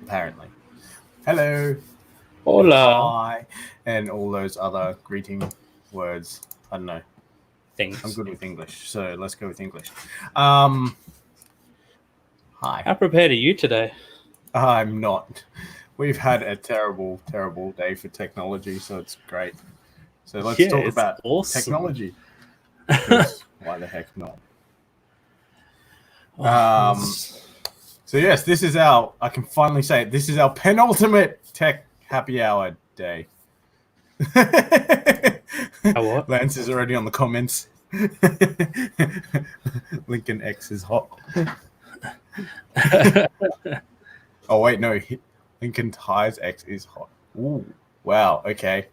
apparently. Hello. Hola. Hi. And all those other greeting words. I don't know. Things. I'm good with English, so let's go with English. Hi. How prepared are you today? I'm not. We've had a terrible, terrible day for technology, so it's great. So let's talk about awesome. technology. Because why the heck not? So yes, this is I can finally say it, this is our penultimate tech happy hour day. What? Lance is already on the comments. Lincoln X is hot. Oh wait, no, Lincoln Ties X is hot. Ooh, wow, okay.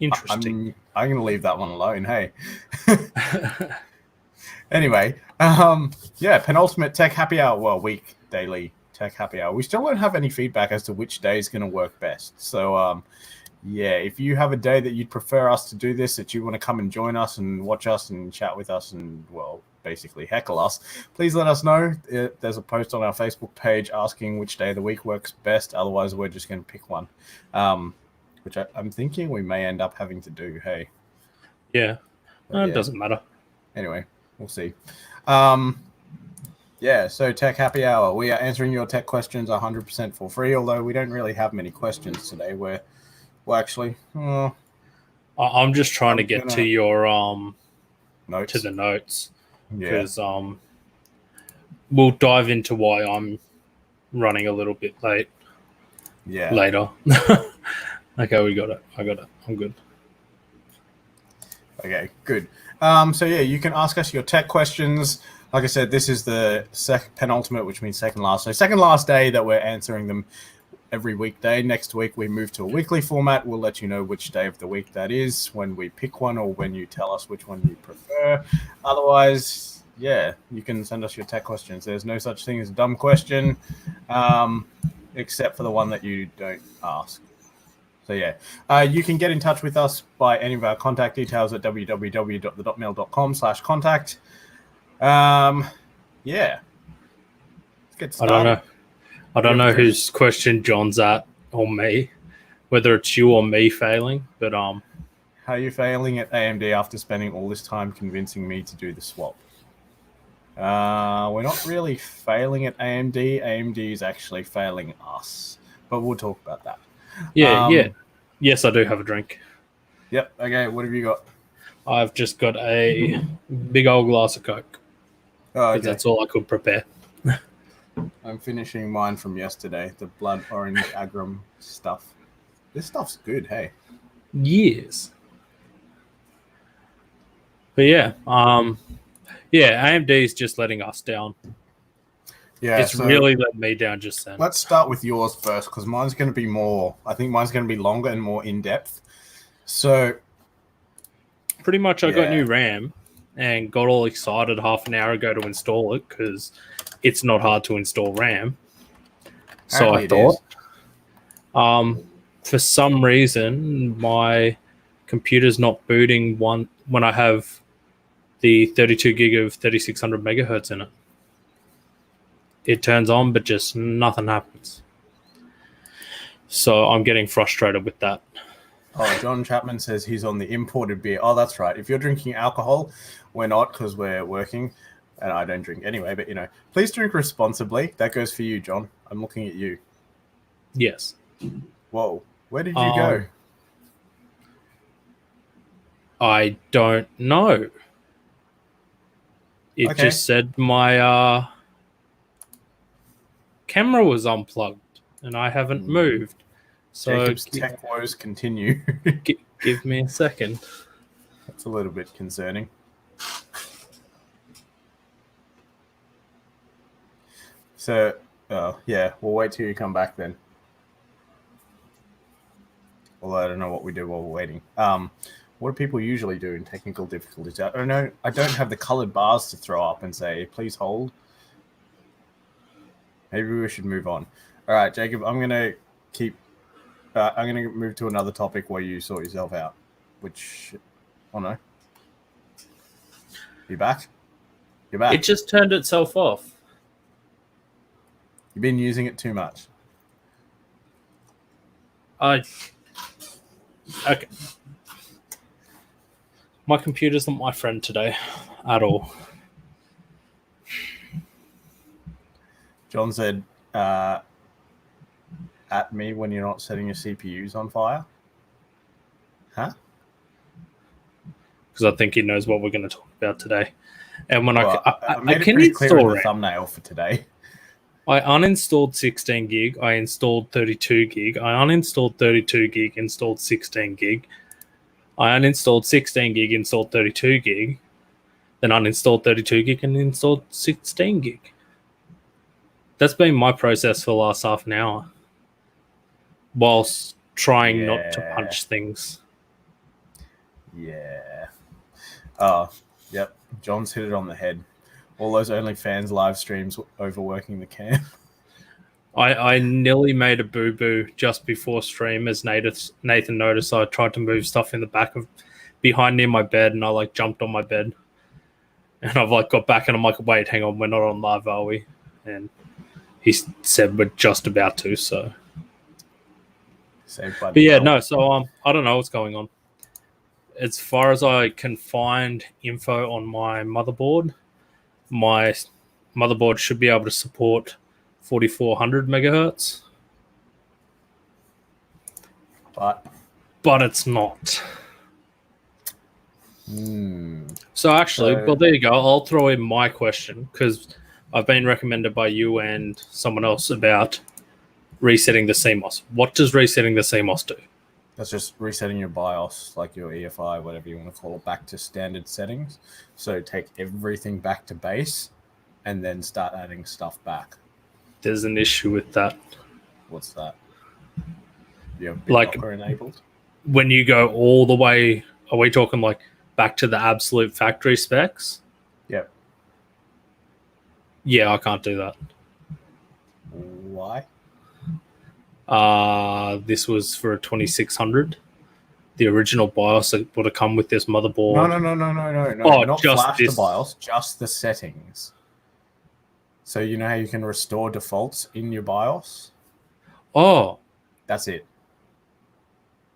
Interesting. I'm gonna leave that one alone. Hey. Anyway, yeah, penultimate tech happy hour. Well, week daily tech happy hour. We still don't have any feedback as to which day is going to work best. So, yeah, if you have a day that you'd prefer us to do this, that you want to come and join us and watch us and chat with us and, well, basically heckle us, please let us know. There's a post on our Facebook page asking which day of the week works best. Otherwise, we're just going to pick one, which I'm thinking we may end up having to do. Hey. Yeah. It doesn't matter. Anyway, we'll see. Yeah, so Tech Happy Hour. We are answering your tech questions 100% for free, although we don't really have many questions today. Well, actually, I'm just trying to get to your notes. To the notes, because we'll dive into why I'm running a little bit late. Yeah. Later. Okay, we got it. I got it. I'm good. Okay, good. So yeah, you can ask us your tech questions. Like I said, this is the penultimate, which means second last. So second last day that we're answering them every weekday. Next week, we move to a weekly format. We'll let you know which day of the week that is when we pick one or when you tell us which one you prefer. Otherwise, yeah, you can send us your tech questions. There's no such thing as a dumb question, except for the one that you don't ask. So yeah, you can get in touch with us by any of our contact details at www.thedotmail.com/contact. Yeah, let's get started. I don't know whose question John's at or me, whether it's you or me failing, but How are you failing at AMD after spending all this time convincing me to do the swap? We're not really failing at AMD. AMD is actually failing us, but we'll talk about that. Yeah. Yes, I do have a drink. Yep. Okay, what have you got? I've just got a big old glass of Coke. Because that's all I could prepare. I'm finishing mine from yesterday, the blood orange Agram stuff. This stuff's good, hey. Yes. But yeah, AMD is just letting us down. Yeah, it's really let me down just then. Let's start with yours first, because mine's going to be I think mine's going to be longer and more in-depth. So pretty much I got new RAM and got all excited half an hour ago to install it because it's not hard to install RAM. So I thought, for some reason, my computer's not booting when I have the 32 gig of 3600 megahertz in it. It turns on, but just nothing happens. So I'm getting frustrated with that. Oh, John Chapman says he's on the imported beer. Oh, that's right. If you're drinking alcohol, we're not, because we're working, and I don't drink anyway. But, please drink responsibly. That goes for you, John. I'm looking at you. Yes. Whoa. Where did you go? I don't know. It just said my camera was unplugged, and I haven't moved. So Jacob's tech woes continue. Give me a second. That's a little bit concerning. So, yeah, we'll wait till you come back then. Although I don't know what we do while we're waiting. What do people usually do in technical difficulties? I don't know. I don't have the colored bars to throw up and say, please hold. Maybe we should move on. All right, Jacob, I'm going to move to another topic where you sort yourself out. Oh no. You back? You're back. It just turned itself off. You've been using it too much. Okay. My computer's not my friend today at all. John said, at me when you're not setting your CPUs on fire. Huh? Because I think he knows what we're going to talk about today. And when Well, I made it can pretty clear in install the RAM. thumbnail for today. I uninstalled 16 gig. I installed 32 gig. I uninstalled 32 gig, installed 16 gig. I uninstalled 16 gig, installed 32 gig. Then uninstalled 32 gig and installed 16 gig. That's been my process for the last half an hour. Whilst trying not to punch things. Yeah. Oh, yep. John's hit it on the head. All those OnlyFans live streams overworking the cam. I nearly made a boo-boo just before stream as Nathan noticed. I tried to move stuff in the back of behind near my bed and I like jumped on my bed. And I've like got back and I'm like, wait, hang on, we're not on live, are we? And he said we're just about to, so. But yeah, no, so I don't know what's going on. As far as I can find info on my motherboard should be able to support 4400 megahertz. But it's not. So actually, well, there you go. I'll throw in my question because I've been recommended by you and someone else about resetting the CMOS. What does resetting the CMOS do? That's just resetting your BIOS, like your EFI, whatever you want to call it, back to standard settings. So take everything back to base and then start adding stuff back. There's an issue with that. What's that? You have BitLocker enabled? When you go all the way, are we talking like back to the absolute factory specs? Yep. Yeah, I can't do that. Why? This was for a 2600. The original BIOS that would have come with this motherboard. No. Oh, not just flash this. the BIOS, just the settings. So you know how you can restore defaults in your BIOS? Oh. That's it.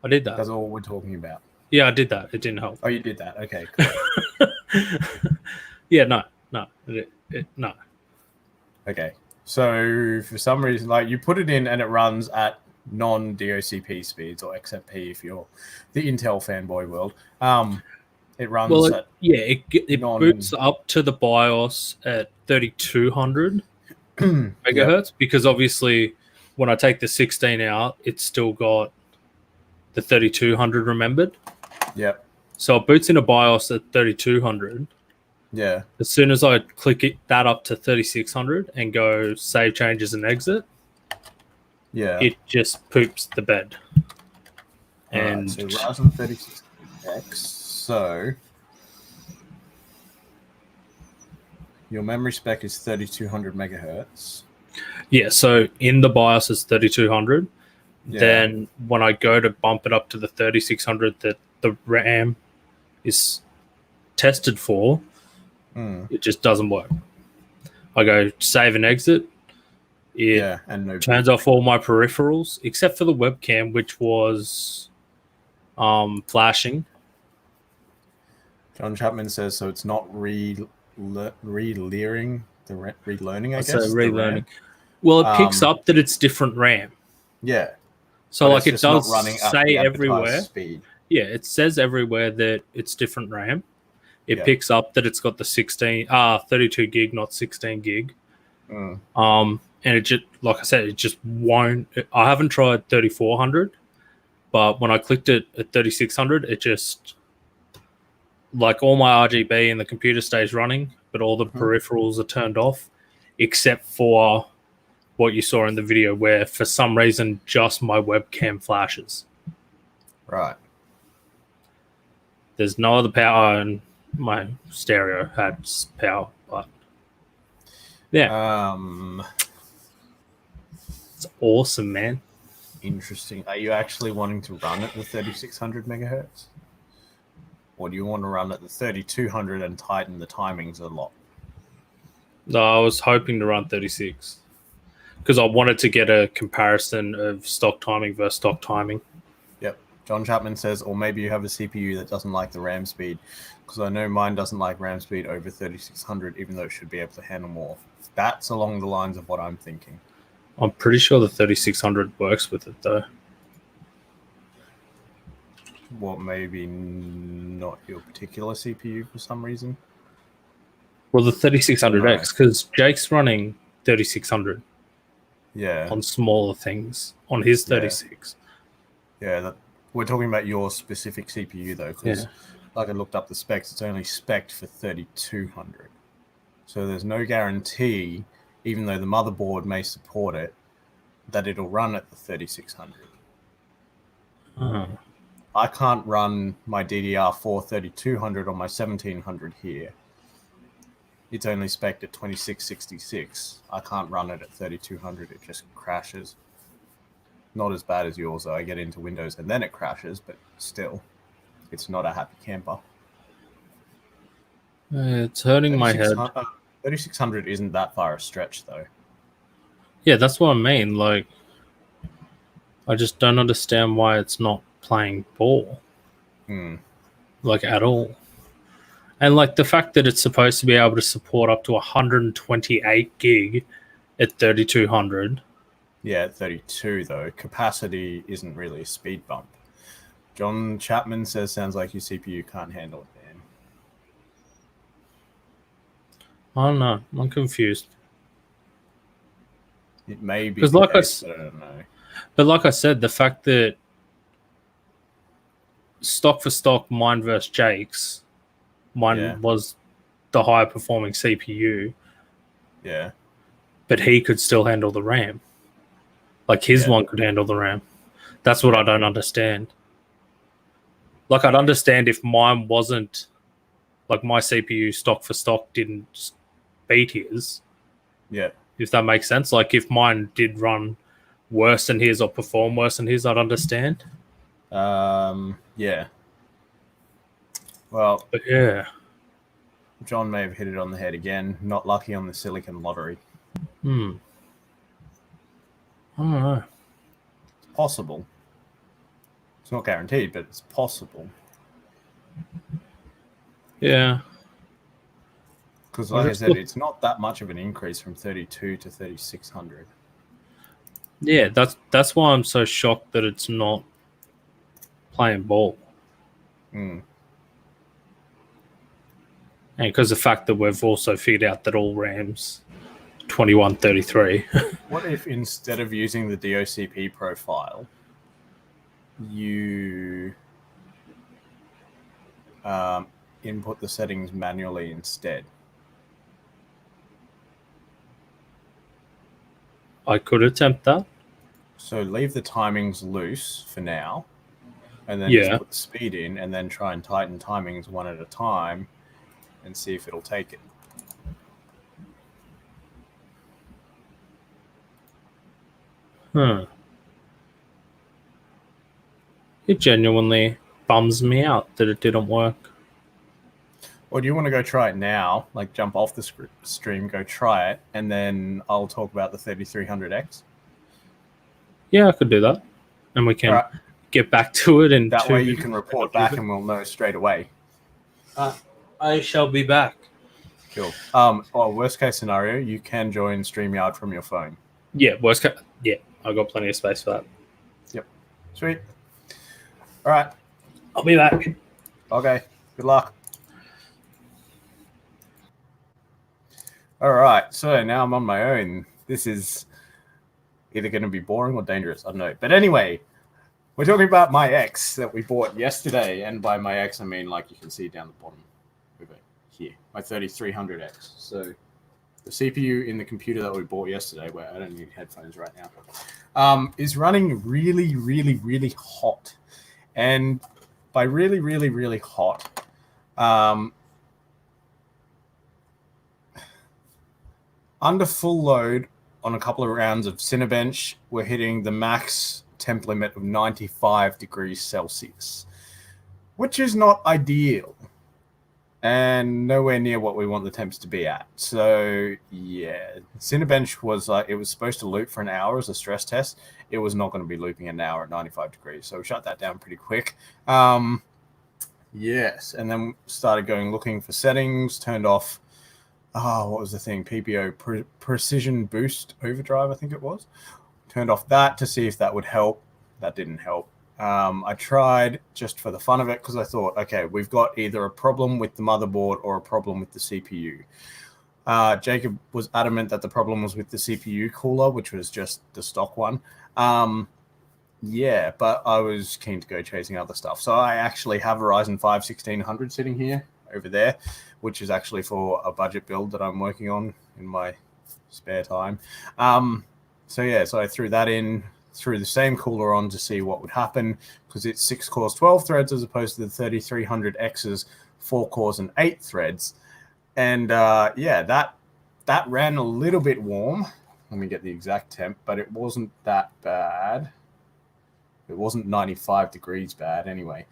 I did that. That's all we're talking about. Yeah, I did that. It didn't help. Oh, you did that. Okay, cool. Yeah, no. No. Okay. So for some reason, like you put it in and it runs at non-DOCP speeds or XMP if you're the Intel fanboy world. It runs at it boots up to the BIOS at 3200 megahertz because obviously when I take the 16 out, it's still got the 3200 remembered. Yep. So it boots in a BIOS at 3200. Yeah. As soon as I click that up to 3600 and go save changes and exit, it just poops the bed. And so Ryzen 36X. So your memory spec is 3200 megahertz. Yeah, so in the BIOS is 3200. Yeah. Then when I go to bump it up to the 3600 that the RAM is tested for, it just doesn't work. I go save and exit. It turns off all my peripherals except for the webcam, which was flashing. John Chapman says so. It's not relearning relearning. I guess relearning. Well, it picks up that it's different RAM. Yeah. So like it does say everywhere. Speed. Yeah, it says everywhere that it's different RAM. It picks up that it's got the 32 gig, not 16 gig. And it just, like I said, it just won't. I haven't tried 3400, but when I clicked it at 3600, it just, like all my RGB in the computer stays running, but all the peripherals are turned off, except for what you saw in the video where for some reason just my webcam flashes. Right. There's no other power and my stereo has power, but yeah. It's awesome, man. Interesting. Are you actually wanting to run at the 3600 megahertz? Or do you want to run at the 3200 and tighten the timings a lot? No, I was hoping to run 36. because I wanted to get a comparison of stock timing versus stock timing. Yep. John Chapman says, or maybe you have a CPU that doesn't like the RAM speed, because I know mine doesn't like RAM speed over 3600, even though it should be able to handle more. That's along the lines of what I'm thinking. I'm pretty sure the 3600 works with it though. Well, maybe not your particular CPU for some reason. Well, the 3600X, because Jake's running 3600 on smaller things on his 36. Yeah, we're talking about your specific CPU though, because like I looked up the specs, it's only spec'd for 3200. So there's no guarantee, even though the motherboard may support it, that it'll run at the 3600. I can't run my DDR4 3200 on my 1700 here. It's only spec'd at 2666. I can't run it at 3200. It just crashes. Not as bad as yours, though. I get into Windows and then it crashes, but still, it's not a happy camper. It's hurting my head. 3600 isn't that far a stretch, though. Yeah, that's what I mean. Like, I just don't understand why it's not playing ball. Like, at all. And, like, the fact that it's supposed to be able to support up to 128 gig at 3200. Yeah, at 32, though. Capacity isn't really a speed bump. John Chapman says, sounds like your CPU can't handle it, man. I don't know. I'm confused. It may be because, like case, I don't know. But like I said, the fact that stock for stock, mine versus Jake's, mine was the higher performing CPU. Yeah. But he could still handle the RAM. Like his one could handle the RAM. That's what I don't understand. Like I'd understand if mine wasn't, like my CPU stock for stock didn't beat his. Yeah. If that makes sense. Like if mine did run worse than his or perform worse than his, I'd understand. Yeah. Well, but yeah. John may have hit it on the head again. Not lucky on the silicon lottery. I don't know. It's possible. It's not guaranteed, but it's possible. Yeah. Because like I said, it's not that much of an increase from 32 to 3600. Yeah, that's why I'm so shocked that it's not playing ball. And because the fact that we've also figured out that all RAM's 2133. What if instead of using the DOCP profile, you input the settings manually instead? I could attempt that. So leave the timings loose for now, and then just put the speed in, and then try and tighten timings one at a time, and see if it'll take it. It genuinely bums me out that it didn't work. Or do you want to go try it now? Like jump off the stream, go try it, and then I'll talk about the 3300X? Yeah, I could do that. And we can get back to it. And that way you can report back and we'll know straight away. I shall be back. Cool. Worst case scenario, you can join StreamYard from your phone. Yeah, worst case. Yeah, I've got plenty of space for that. Yep. Sweet. All right. I'll be back. Okay. Good luck. All right. So now I'm on my own. This is either going to be boring or dangerous. I don't know. But anyway, we're talking about my X that we bought yesterday. And by my X, I mean, like you can see down the bottom over here, my 3300X. So the CPU in the computer that we bought yesterday, where I don't need headphones right now, is running really, really, really hot. And by really, really, really hot, under full load on a couple of rounds of Cinebench, we're hitting the max temp limit of 95 degrees Celsius, which is not ideal. and nowhere near what we want the temps to be at. So yeah, Cinebench was it was supposed to loop for an hour as a stress test. It was not going to be looping an hour at 95 degrees, so we shut that down pretty quick. Yes, and then started looking for settings, turned off what was the thing? PBO, Precision Boost Overdrive, I think it was. Turned off that to see if that would help. That didn't help. I tried just for the fun of it because I thought, okay, we've got either a problem with the motherboard or a problem with the CPU. Jacob was adamant that the problem was with the CPU cooler, which was just the stock one. Yeah, but I was keen to go chasing other stuff. So I actually have a Ryzen 5 1600 sitting here over there, which is actually for a budget build that I'm working on in my spare time. So I threw that in, threw the same cooler on to see what would happen because it's 6 cores, 12 threads as opposed to the 3300X's 4 cores and 8 threads. And that ran a little bit warm. Let me get the exact temp, but it wasn't that bad. It wasn't 95 degrees bad anyway.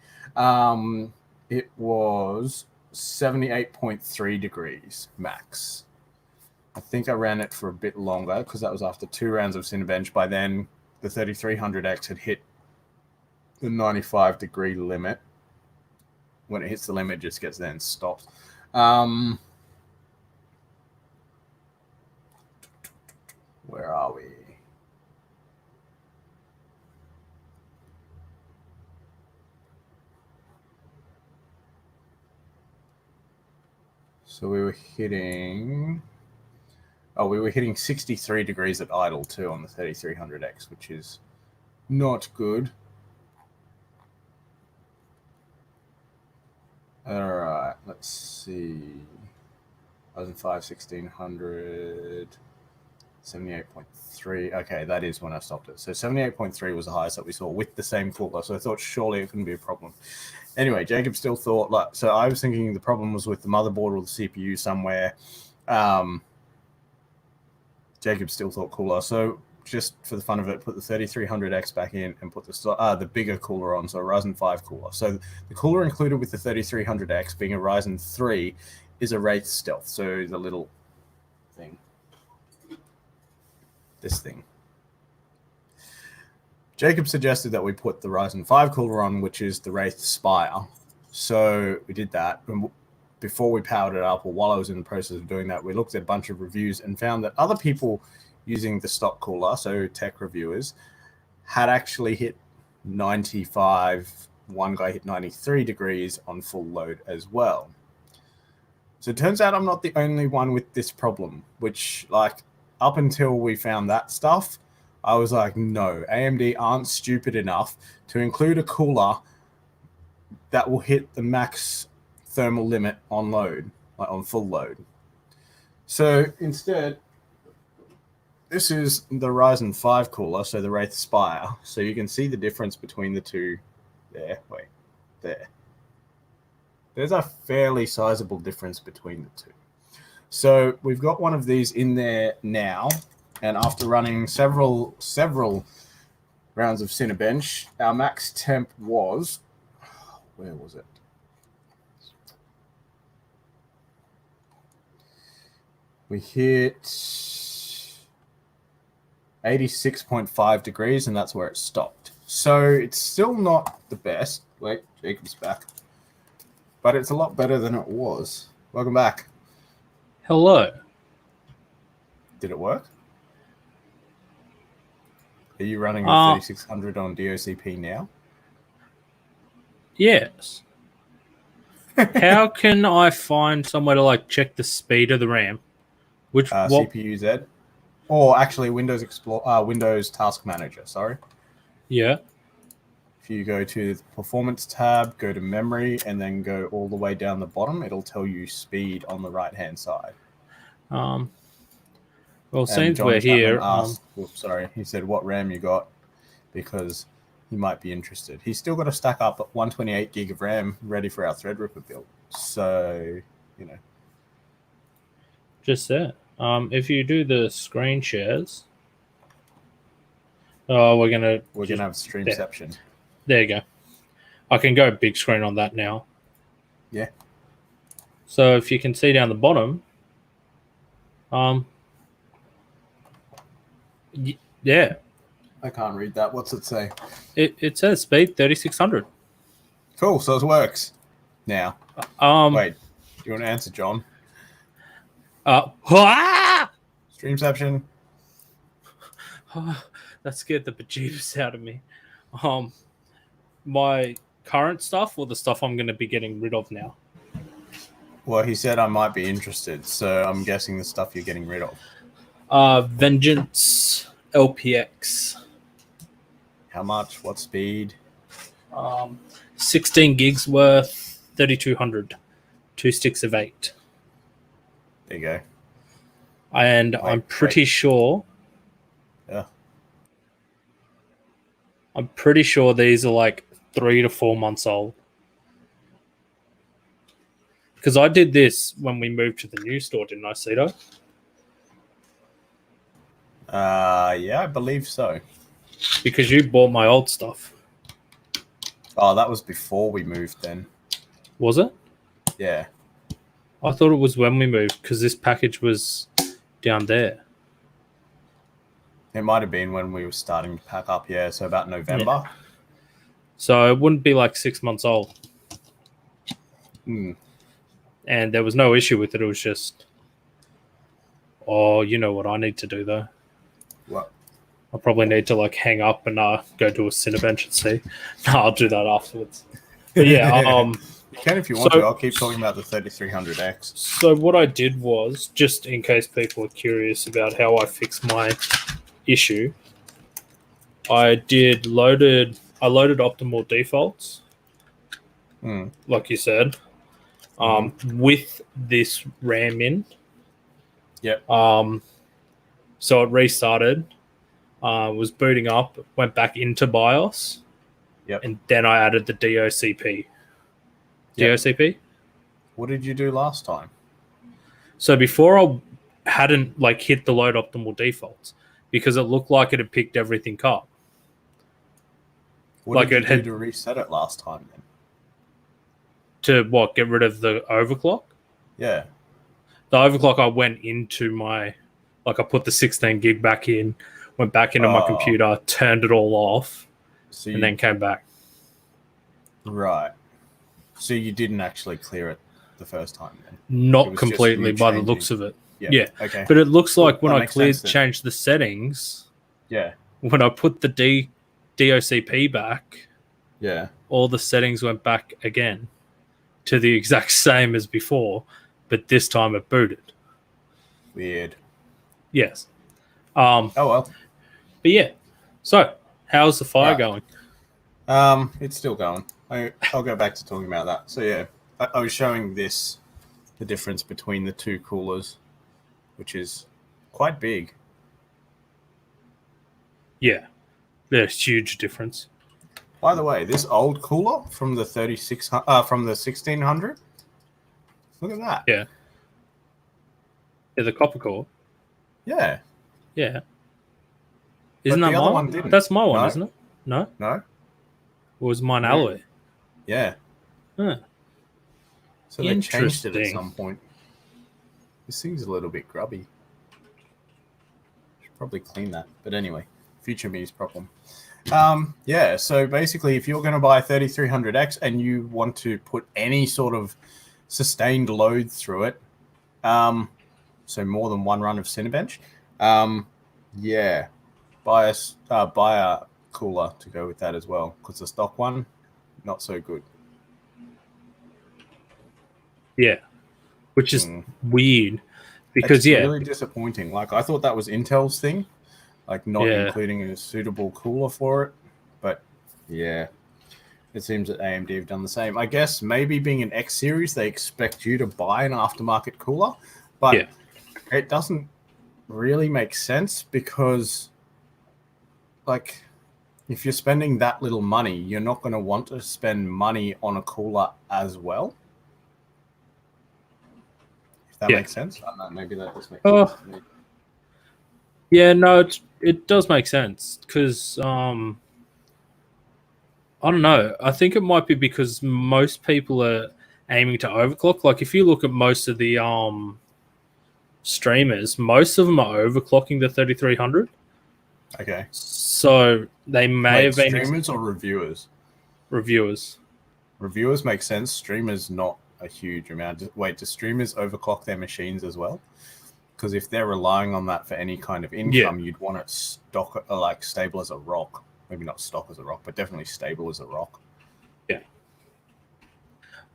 It was 78.3 degrees max. I think I ran it for a bit longer because that was after 2 rounds of Cinebench. By then, the 3300X had hit the 95 degree limit. When it hits the limit, it just gets then stopped. Where are we? So we were hitting 63 degrees at idle too on the 3300X, which is not good. All right, let's see. 2005, 1600, 78.3. Okay, that is when I stopped it. So 78.3 was the highest that we saw with the same cooler. So I thought surely it couldn't be a problem. Anyway, Jacob still thought so I was thinking the problem was with the motherboard or the CPU somewhere. Jacob still thought cooler. So just for the fun of it, put the 3300X back in and put the bigger cooler on, so a Ryzen 5 cooler. So the cooler included with the 3300X being a Ryzen 3 is a Wraith Stealth. So the little thing. This thing. Jacob suggested that we put the Ryzen 5 cooler on, which is the Wraith Spire. So we did that. And before we powered it up, or while I was in the process of doing that, we looked at a bunch of reviews and found that other people using the stock cooler, so tech reviewers, had actually hit 95. One guy hit 93 degrees on full load as well. So it turns out I'm not the only one with this problem, which, up until we found that stuff, I was like, no, AMD aren't stupid enough to include a cooler that will hit the max thermal limit on load, on full load. So instead, this is the Ryzen 5 cooler, so the Wraith Spire. So you can see the difference between the two there. Wait, there. There's a fairly sizable difference between the two. So we've got one of these in there now. And after running several rounds of Cinebench, our max temp was, where was it? We hit 86.5 degrees, and that's where it stopped. So it's still not the best. Wait, Jacob's back. But it's a lot better than it was. Welcome back. Hello. Did it work? Are you running the 3600 on DOCP now? Yes. How can I find somewhere to check the speed of the RAM? CPU Z, or actually Windows Windows Task Manager. Sorry. Yeah. If you go to the Performance tab, go to Memory, and then go all the way down the bottom, it'll tell you speed on the right-hand side. Well, since we're here, he said what RAM you got, because he might be interested. He's still got to stack up at 128 gig of RAM ready for our Threadripper build. So, just that. If you do the screen shares, we're gonna have Streamception. There you go. I can go big screen on that now. Yeah. So if you can see down the bottom, yeah, I can't read that. What's it say? it says speed 3600. Cool. So it works now. Wait, do you want to answer, John? Streamception. That scared the bejeebus out of me. My current stuff or the stuff I'm going to be getting rid of now? Well, he said I might be interested, so I'm guessing the stuff you're getting rid of. Vengeance LPX. How much? What speed? 16 gigs worth, 3200. 2 sticks of 8. There you go. And I'm pretty sure. Yeah. I'm pretty sure these are like 3 to 4 months old. Because I did this when we moved to the new store, didn't I, Cito? Yeah, I believe so. Because you bought my old stuff. Oh, that was before we moved then. Was it? Yeah. I thought it was when we moved because this package was down there. It might have been when we were starting to pack up, yeah, so about November. Yeah. So it wouldn't be like 6 months old. Hmm. And there was no issue with it. It was just, you know what I need to do though? What? I probably need to like hang up and go to a Cinebench and see. No, I'll do that afterwards. But yeah, you can if you want to. I'll keep talking about the 3300X. So what I did was, just in case people are curious about how I fixed my issue, I loaded optimal defaults, like you said, with this RAM in. Yep. So it restarted, was booting up, went back into BIOS. Yep. And then I added the DOCP. Yep. DOCP? What did you do last time? So before I hadn't like hit the load optimal defaults because it looked like it had picked everything up. What did you do to reset it last time then? To what? Get rid of the overclock? Yeah. The overclock, I went into I put the 16 gig back in, went back into my computer, turned it all off, and then came back. Right. So you didn't actually clear it the first time then? Not completely by the looks of it. Yeah. Okay. But it looks like when I changed the settings, when I put the DOCP back, all the settings went back again to the exact same as before, but this time it booted. Weird. Yes. Oh well. But yeah. So, how's the fire going? It's still going. I'll go back to talking about that. So yeah, I was showing the difference between the two coolers, which is quite big. Yeah, there's huge difference. By the way, this old cooler from the 1600. Look at that. Yeah. Yeah, the copper core. Yeah. Yeah. Isn't that my one? That's my one, isn't it? No. No. Or was mine alloy? Yeah. Huh. So they changed it at some point. This thing's a little bit grubby. Should probably clean that. But anyway, future me's problem. Yeah, so basically if you're going to buy a 3300X and you want to put any sort of sustained load through it, so more than one run of Cinebench, yeah, buy a cooler to go with that as well, because the stock one, not so good. Yeah, which is weird because it's really disappointing. Like I thought that was Intel's thing, like not including a suitable cooler for it, but yeah, it seems that AMD have done the same. I guess maybe being an X series, they expect you to buy an aftermarket cooler, but it doesn't really make sense because, like, if you're spending that little money, you're not going to want to spend money on a cooler as well. If that makes sense. I don't know, maybe that does make sense to me. Yeah, no, it does make sense because I don't know. I think it might be because most people are aiming to overclock. Like if you look at most of the streamers, most of them are overclocking the 3300. Okay. So they may have been streamers or reviewers? Reviewers. Reviewers make sense. Streamers not a huge amount. Wait, do streamers overclock their machines as well? Because if they're relying on that for any kind of income, you'd want it stable as a rock. Maybe not stock as a rock, but definitely stable as a rock. Yeah.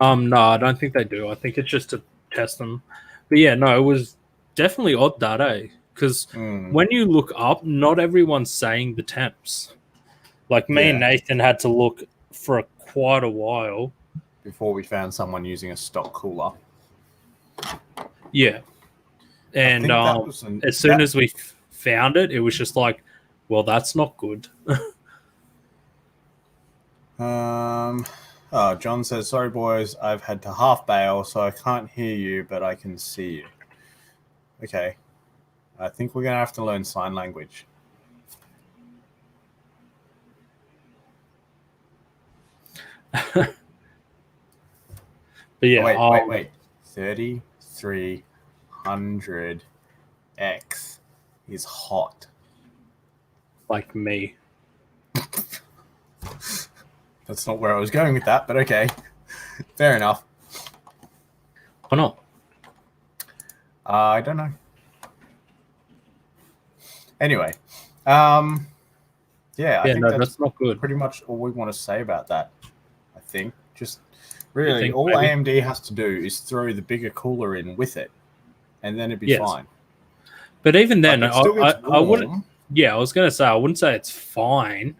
No, I don't think they do. I think it's just to test them. But yeah, no, it was definitely odd that, eh? Because when you look up, not everyone's saying the temps. Like me and Nathan had to look for quite a while before we found someone using a stock cooler. Yeah. And as soon as we found it, it was just like, well, that's not good. John says, sorry, boys, I've had to half bail, so I can't hear you, but I can see you. Okay. I think we're going to have to learn sign language. But yeah. Wait. 3300X is hot. Like me. That's not where I was going with that, but okay. Fair enough. Why not? I don't know. Anyway, I think that's not good. Pretty much all we want to say about that. I think just really all AMD has to do is throw the bigger cooler in with it, and then it'd be fine. But even then, I wouldn't. Yeah, I was going to say I wouldn't say it's fine.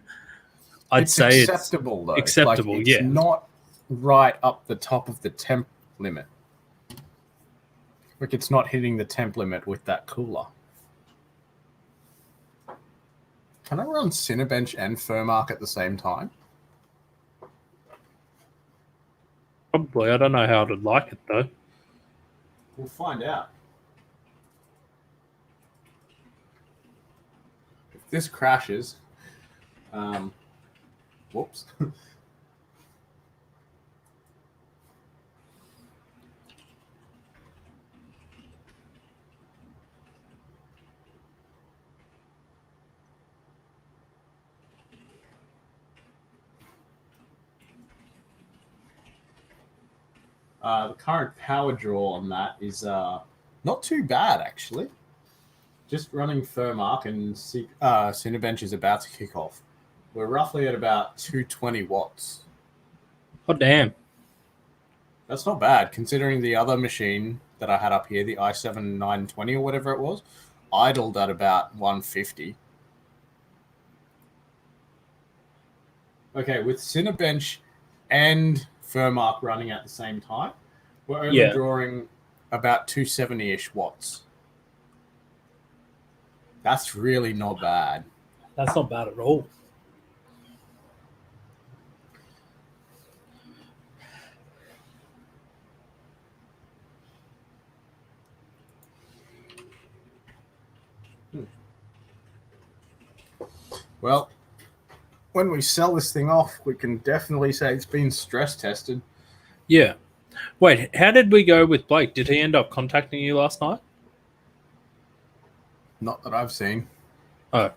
I'd say acceptable, though. Acceptable, it's not right up the top of the temp limit. Like it's not hitting the temp limit with that cooler. Can I run Cinebench and Furmark at the same time? Probably. I don't know how I'd like it, though. We'll find out. If this crashes... whoops. The current power draw on that is not too bad, actually. Just running Furmark and Cinebench is about to kick off. We're roughly at about 220 watts. Oh, damn. That's not bad, considering the other machine that I had up here, the i7 920 or whatever it was, idled at about 150. Okay, with Cinebench and Furmark running at the same time, we're only drawing about 270-ish watts. That's really not bad. That's not bad at all. Well, when we sell this thing off, we can definitely say it's been stress tested. Yeah. Wait, how did we go with Blake? Did he end up contacting you last night? Not that I've seen. Oh.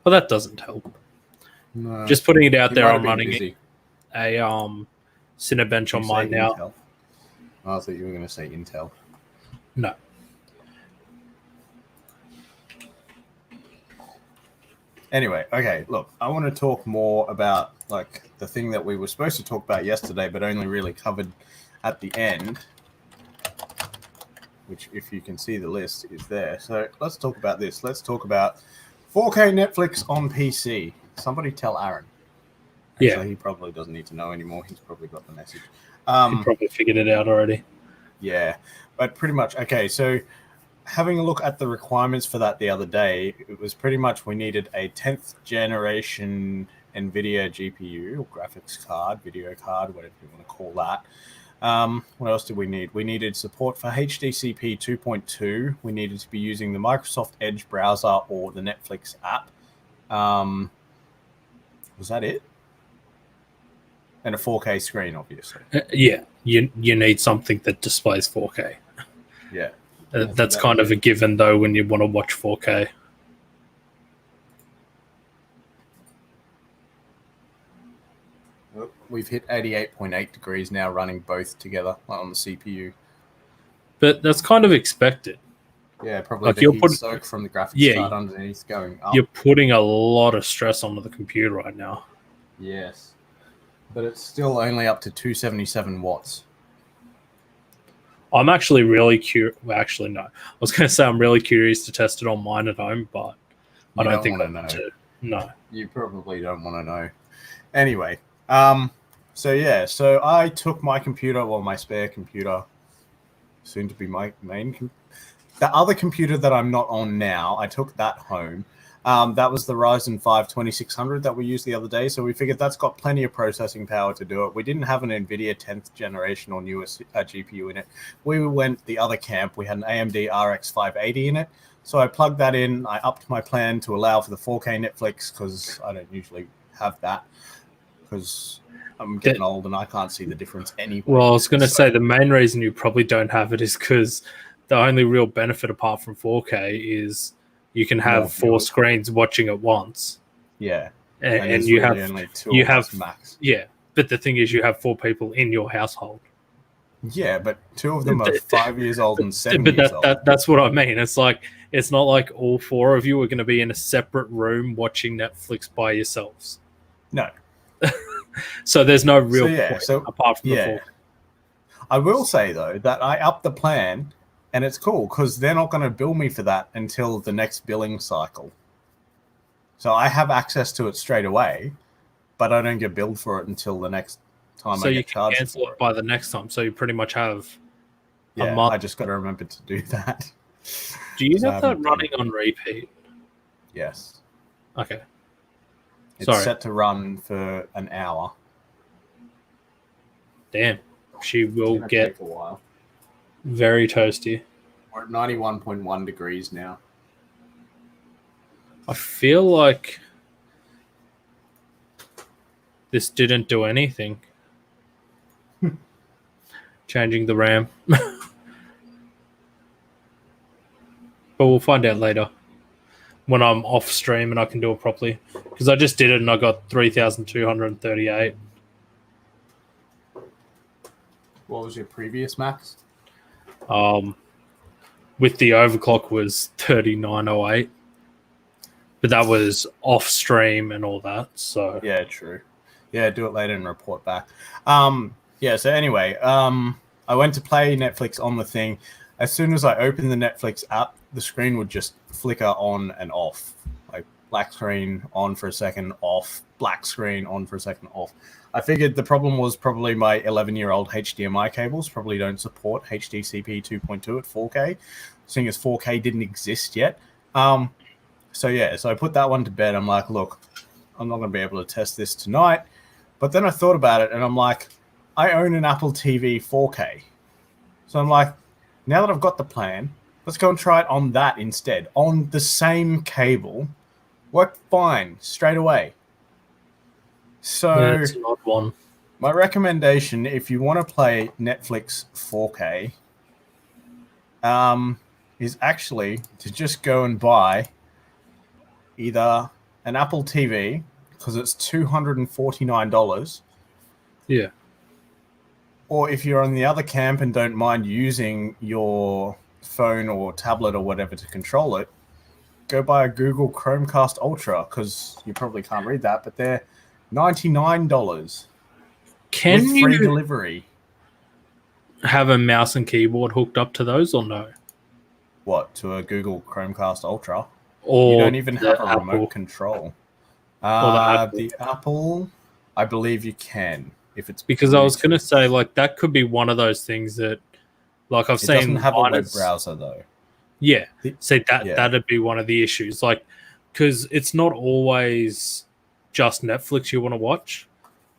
Well, that doesn't help. No. Just putting it out there, I'm running busy. a Cinebench on mine now. Intel? I thought you were going to say Intel. No. Anyway, okay, look, I want to talk more about like the thing that we were supposed to talk about yesterday, but only really covered at the end, which, if you can see the list, is there. So let's talk about this. Let's talk about 4K Netflix on PC. Somebody tell Aaron. Actually, he probably doesn't need to know anymore. He's probably got the message. He probably figured it out already. Yeah, but pretty much, okay, so having a look at the requirements for that the other day, it was pretty much we needed a 10th generation NVIDIA GPU or graphics card, video card, whatever you want to call that. What else did we need? We needed support for HDCP 2.2. We needed to be using the Microsoft Edge browser or the Netflix app. Was that it? And a 4K screen, obviously. Yeah. you need something that displays 4K. Yeah. That's kind of a given, though, when you want to watch 4K. We've hit 88.8 degrees now, running both together on the CPU. But that's kind of expected. Yeah, probably Like the heat soak from the graphics card underneath going up. You're putting a lot of stress onto the computer right now. Yes. But it's still only up to 277 watts. I'm actually really curious. Well, actually, no. I was going to say I'm really curious to test it on mine at home, but I don't think I want to. No. You probably don't want to know. Anyway, so I took my computer, my spare computer, soon to be my main the other computer that I'm not on now, I took that home. That was the Ryzen 5 2600 that we used the other day. So we figured that's got plenty of processing power to do it. We didn't have an NVIDIA 10th generation or newest GPU in it. We went the other camp. We had an AMD RX 580 in it. So I plugged that in. I upped my plan to allow for the 4K Netflix because I don't usually have that because I'm getting old and I can't see the difference anyway. Well, I was going to say the main reason you probably don't have it is because the only real benefit apart from 4K is you can have four screens watching at once. Yeah. And you really have only two you of have us max. Yeah, but the thing is you have 4 people in your household. Yeah, but 2 of them are 5 years old and 7 years old. That's what I mean. It's like it's not like all 4 of you are going to be in a separate room watching Netflix by yourselves. No. So there's no real point apart from the 4K. I will say though that I upped the plan. And it's cool because they're not going to bill me for that until the next billing cycle. So I have access to it straight away, but I don't get billed for it until the next time I get charged. So you can cancel it by the next time. So you pretty much have a month. I just got to remember to do that. Do you have that running on repeat? Yes. Okay. It's set to run for an hour. Damn. She will get a while. Very toasty. We're at 91.1 degrees now. I feel like this didn't do anything. Changing the RAM. But we'll find out later when I'm off stream and I can do it properly. Because I just did it and I got 3,238. What was your previous max? With the overclock was 3908, but that was off stream and all that. So yeah, true. Yeah, do it later and report back. So anyway, I went to play Netflix on the thing. As soon as I opened the Netflix app, the screen would just flicker on and off, like black screen on for a second, off, black screen on for a second, off. I figured the problem was probably my 11-year-old HDMI cables probably don't support HDCP 2.2 at 4K, seeing as 4K didn't exist yet. So I put that one to bed. I'm like, look, I'm not going to be able to test this tonight. But then I thought about it, and I'm like, I own an Apple TV 4K. So I'm like, now that I've got the plan, let's go and try it on that instead, on the same cable. Worked fine straight away. So it's an odd one. My recommendation, if you want to play Netflix 4K, is actually to just go and buy either an Apple TV, because it's $249. Yeah. Or if you're on the other camp and don't mind using your phone or tablet or whatever to control it, go buy a Google Chromecast Ultra, because you probably can't read that, but they're $99 with free delivery. Have a mouse and keyboard hooked up to those or no? What, to a Google Chromecast Ultra? Or you don't even have a remote control. The Apple, I believe you can. If it's because I was going to say, like, that could be one of those things that, like, I've seen. It doesn't have a web browser though. Yeah, that'd be one of the issues, like, because it's not always just Netflix you want to watch.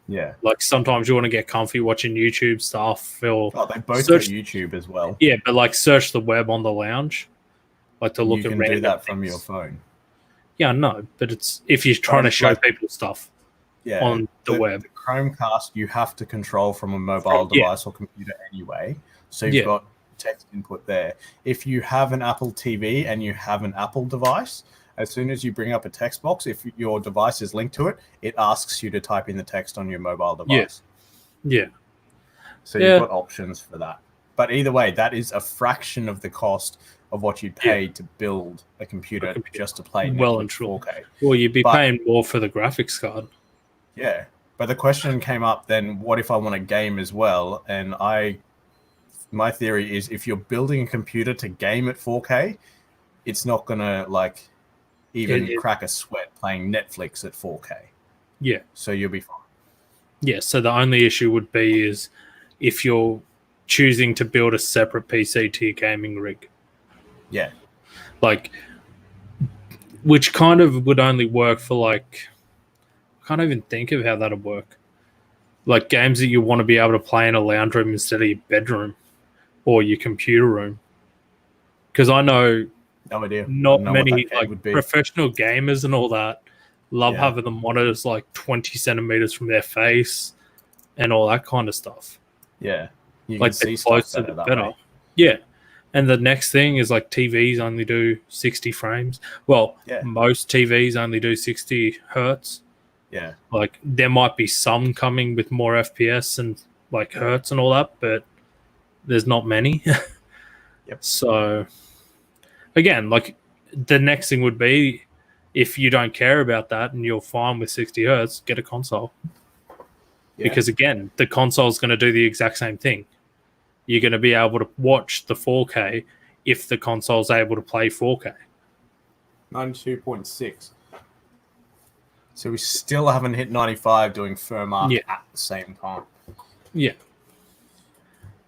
Yeah, like sometimes you want to get comfy watching YouTube stuff. Or they both got YouTube as well. Yeah, but like search the web on the lounge, like to look at. You can do that from your phone. Yeah, no, but it's if you're trying to show people stuff. Yeah, on the web. The Chromecast, you have to control from a mobile device or computer anyway. So you've got text input there. If you have an Apple TV and you have an Apple device, as soon as you bring up a text box, if your device is linked to it, it asks you to type in the text on your mobile device. Yeah. So you've got options for that. But either way, that is a fraction of the cost of what you'd pay to build a computer just to play well and 4K. Well, you'd be paying more for the graphics card. Yeah. But the question came up then, what if I want a game as well? And my theory is if you're building a computer to game at 4K, it's not going to like even crack a sweat playing Netflix at 4K. Yeah. So you'll be fine. Yeah. So the only issue would be is if you're choosing to build a separate PC to your gaming rig. Yeah. Like, which kind of would only work for like, I can't even think of how that'd work. Like games that you want to be able to play in a lounge room instead of your bedroom or your computer room. Because I know not many like professional gamers and all that love having the monitors like 20 centimeters from their face and all that kind of stuff. Yeah. You like can see closer the better. Yeah. And the next thing is like TVs only do 60 frames. Well, most TVs only do 60 hertz. Yeah. Like there might be some coming with more FPS and like hertz and all that, but there's not many. So again, like the next thing would be if you don't care about that and you're fine with 60 hertz, get a console. Because again, the console is going to do the exact same thing. You're going to be able to watch the 4K if the console's able to play 4K. 92.6. So we still haven't hit 95 doing firmware at the same time. Yeah.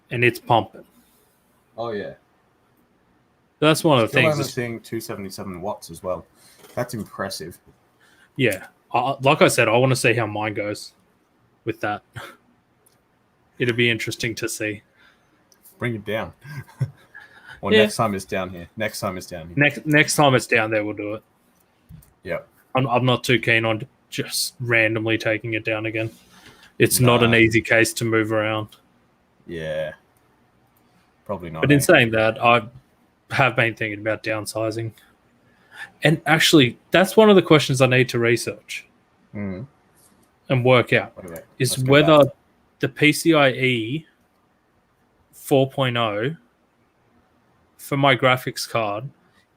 And it's pumping. Oh, yeah. That's one of the things. Still only seeing 277 watts as well. That's impressive. Yeah. Like I said, I want to see how mine goes with that. It'll be interesting to see. Bring it down. Or next time it's down here. Next time it's down here. Next time it's down there, we'll do it. Yep. I'm not too keen on just randomly taking it down again. It's not an easy case to move around. Yeah. Probably not. But in saying that, I have been thinking about downsizing. And actually, that's one of the questions I need to research and work out is whether the PCIe 4.0 for my graphics card,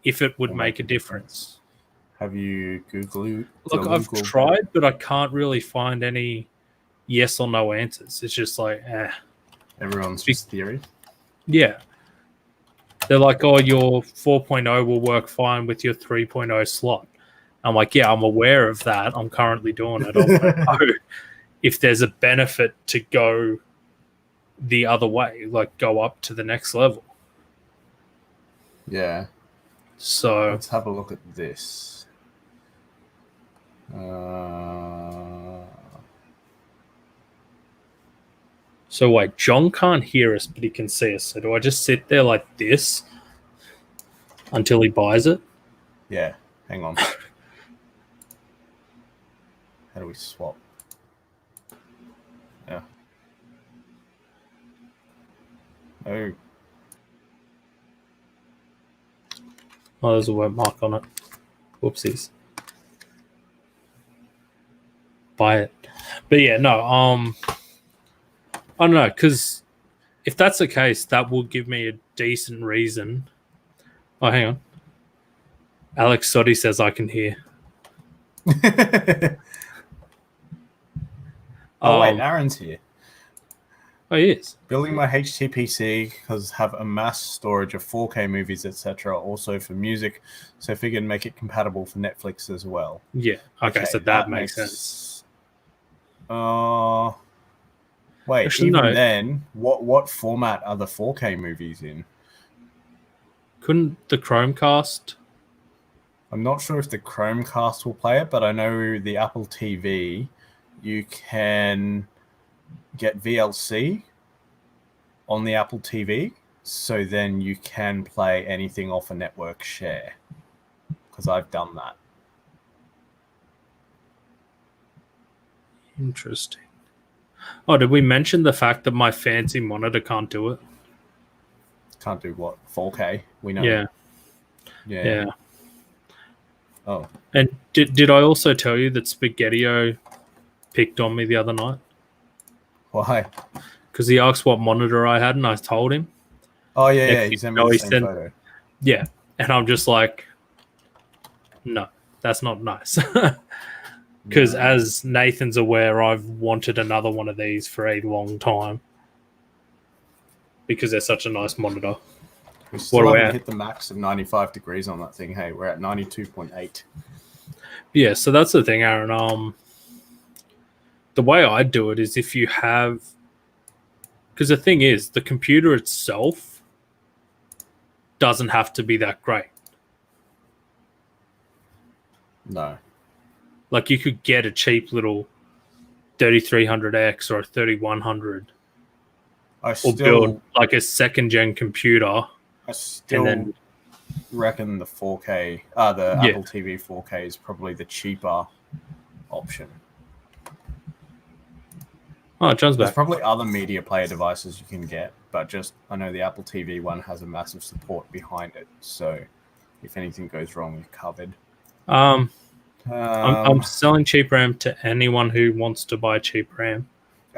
if it would make a difference. Have you Googled? Look, I've tried, but I can't really find any yes or no answers. It's just like, Everyone's just theory. Yeah. They're like, oh, your 4.0 will work fine with your 3.0 slot. I'm like, yeah, I'm aware of that. I'm currently doing it. I want to know if there's a benefit to go the other way, like go up to the next level. Yeah. So let's have a look at this. So wait, John can't hear us, but he can see us. So do I just sit there like this until he buys it? Yeah, hang on. How do we swap? Yeah. Oh. Oh, there's a wet mark on it. Whoopsies. Buy it. But yeah, no, I don't know, because if that's the case, that will give me a decent reason. Oh, hang on. Alex Soddy says I can hear. Wait, Aaron's here. Oh, he is. Building my HTPC because have a mass storage of 4K movies, etc. Also for music, so figured make it compatible for Netflix as well. Yeah. Okay, so that makes sense. Wait, actually, then, what format are the 4K movies in? Couldn't the Chromecast? I'm not sure if the Chromecast will play it, but I know the Apple TV, you can get VLC on the Apple TV, so then you can play anything off a network share, because I've done that. Interesting. Oh, did we mention the fact that my fancy monitor can't do it? Can't do what? 4K? We know. Yeah. Yeah. Yeah. Oh. And did I also tell you that Spaghettio picked on me the other night? Why? Because he asked what monitor I had, and I told him. Oh, yeah, yeah. Next You thing sent you me know, the he same sent- photo. Yeah. And I'm just like, no, that's not nice. Because No. as Nathan's aware, I've wanted another one of these for a long time. Because they're such a nice monitor. We still What are we haven't at? hit the max of 95 degrees on that thing. Hey, we're at 92.8. Yeah, so that's the thing, Aaron. The way I do it is if you have... Because the thing is, the computer itself doesn't have to be that great. No. Like, you could get a cheap little 3300X or a 3100 I or build still, like a second-gen computer. I still And then- reckon the 4K, the Yeah. Apple TV 4K is probably the cheaper option. Oh, John's There's back. probably other media player devices you can get, but just I know the Apple TV one has a massive support behind it, so if anything goes wrong, you're covered. I'm selling cheap RAM to anyone who wants to buy cheap RAM.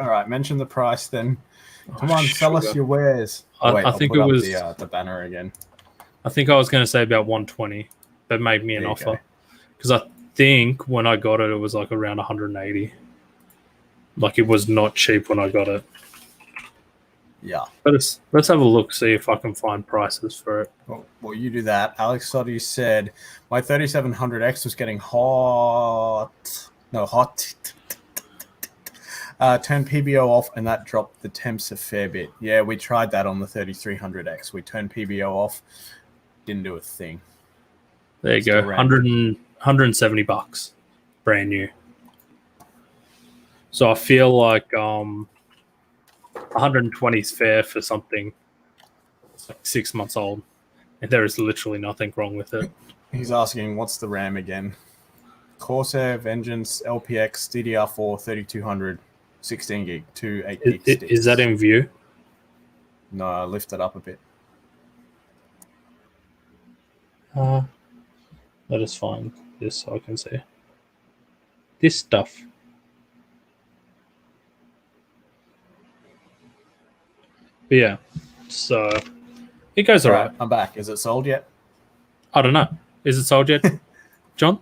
All right, mention the price then. Come Oh, on, sell us sugar. your wares. Oh, wait, I I'll think put it up was. the banner again. I think I was going to say about 120, but made me an There you offer go. because I think when I got it, it was like around 180. Like it was not cheap when I got it. Yeah. But let's have a look, see if I can find prices for it. Well, you do that. Alex Soddy said my 3700X was getting hot. No, hot. Turned PBO off, and that dropped the temps a fair bit. Yeah, we tried that on the 3300X. We turned PBO off, didn't do a thing. There you go, Still ran. 170 bucks, brand new. So I feel like 120 is fair for something that's like 6 months old, and there is literally nothing wrong with it. He's asking, what's the RAM again? Corsair, Vengeance, LPX, DDR4, 3200, 16 gig, 2 8 gig sticks. Is that in view? No, I lift it up a bit. Let us find this so I can see this stuff. But yeah, so it goes all right. I'm back. Is it sold yet? I don't know. Is it sold yet, John?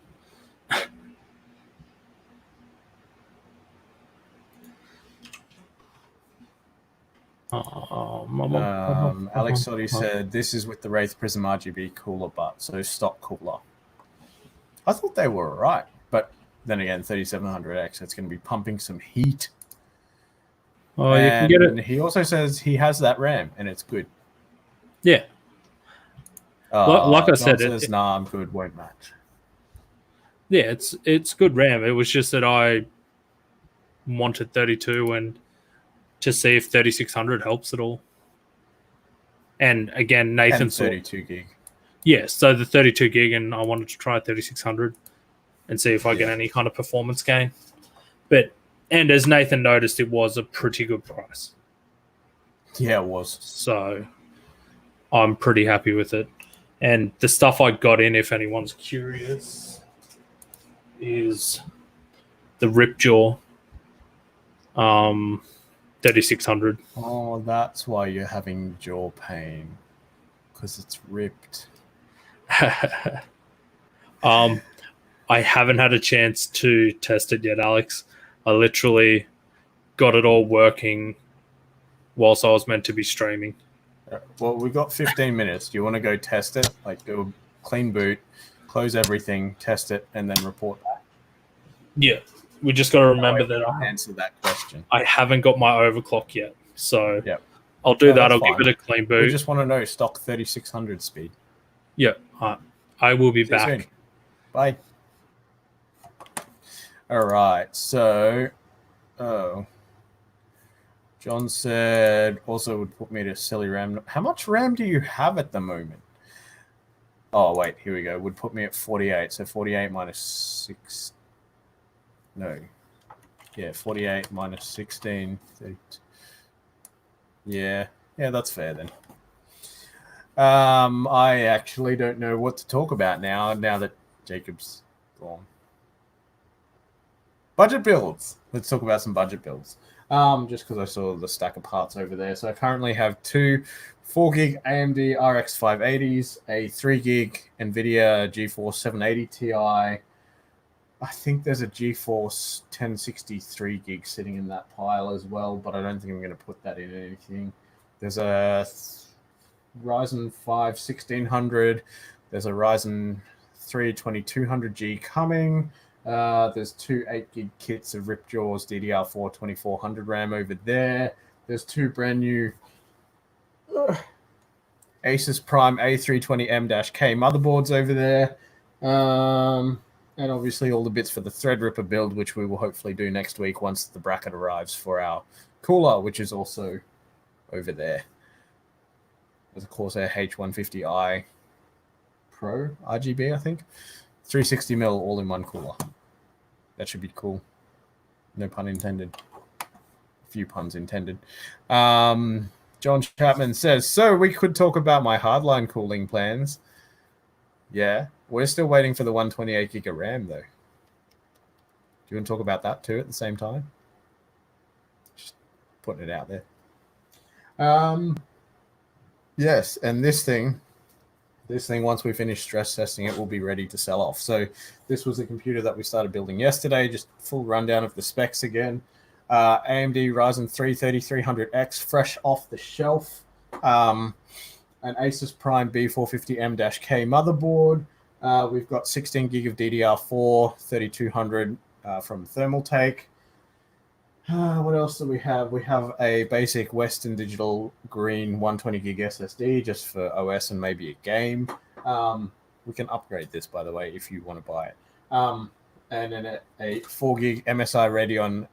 Alex Soddy said this is with the Wraith Prism RGB cooler, but so stock cooler. I thought they were alright, but then again, 3700X, it's going to be pumping some heat. Oh, you can get it. He also says he has that RAM, and it's good. Yeah. Like I John said, says, nah, I'm good, won't match. Yeah, it's good RAM. It was just that I wanted 32 and to see if 3600 helps at all. And again, Nathan And 32 gig. Yeah, so the 32 gig, and I wanted to try 3600 and see if I get any kind of performance gain. And as Nathan noticed, it was a pretty good price. Yeah, it was. So I'm pretty happy with it. And the stuff I got in, if anyone's curious, is the Ripjaw 3600. Oh, that's why you're having jaw pain. Because it's ripped. I haven't had a chance to test it yet, Alex. I literally got it all working whilst I was meant to be streaming. Well, we've got 15 minutes. Do you want to go test it? Like, do a clean boot, close everything, test it, and then report back? Yeah. We just got to remember that answer that question. I haven't got my overclock yet. So Yep. I'll do that. I'll fine. give it a clean boot. We just want to know stock 3600 speed. Yeah. I will be See you back. soon. Bye. All right. So, John said also would put me to silly RAM. How much RAM do you have at the moment? Oh, wait. Here we go. Would put me at 48. So 48 minus 6. No. Yeah, 48 minus 16. 32. Yeah, that's fair then. I actually don't know what to talk about now that Jacob's gone. Budget builds. Let's talk about some budget builds. Just because I saw the stack of parts over there. So I currently have two 4 gig AMD RX 580s, a 3 gig NVIDIA GeForce 780 Ti. I think there's a GeForce 1063 gig sitting in that pile as well, but I don't think I'm going to put that in anything. There's a Ryzen 5 1600. There's a Ryzen 3 2200G coming. There's two 8 gig kits of Ripjaw's DDR4 2400 RAM over there. There's two brand new Asus Prime A320M-K motherboards over there. And obviously all the bits for the Threadripper build, which we will hopefully do next week once the bracket arrives for our cooler, which is also over there. There's a Corsair H150i Pro RGB, I think. 360mm all-in-one cooler. That should be cool. No pun intended. A few puns intended. John Chapman says, so we could talk about my hardline cooling plans. Yeah, we're still waiting for the 128 gig of RAM, though. Do you want to talk about that, too, at the same time? Just putting it out there. Yes, and this thing, once we finish stress testing it, will be ready to sell off. So this was the computer that we started building yesterday. Just full rundown of the specs again. AMD Ryzen 3 3300X, fresh off the shelf. An Asus Prime B450M-K motherboard. We've got 16 gig of DDR4, 3200 from Thermaltake. What else do we have? We have a basic Western Digital green 120 gig SSD just for OS and maybe a game. We can upgrade this, by the way, if you want to buy it. And then a 4 gig MSI Radeon,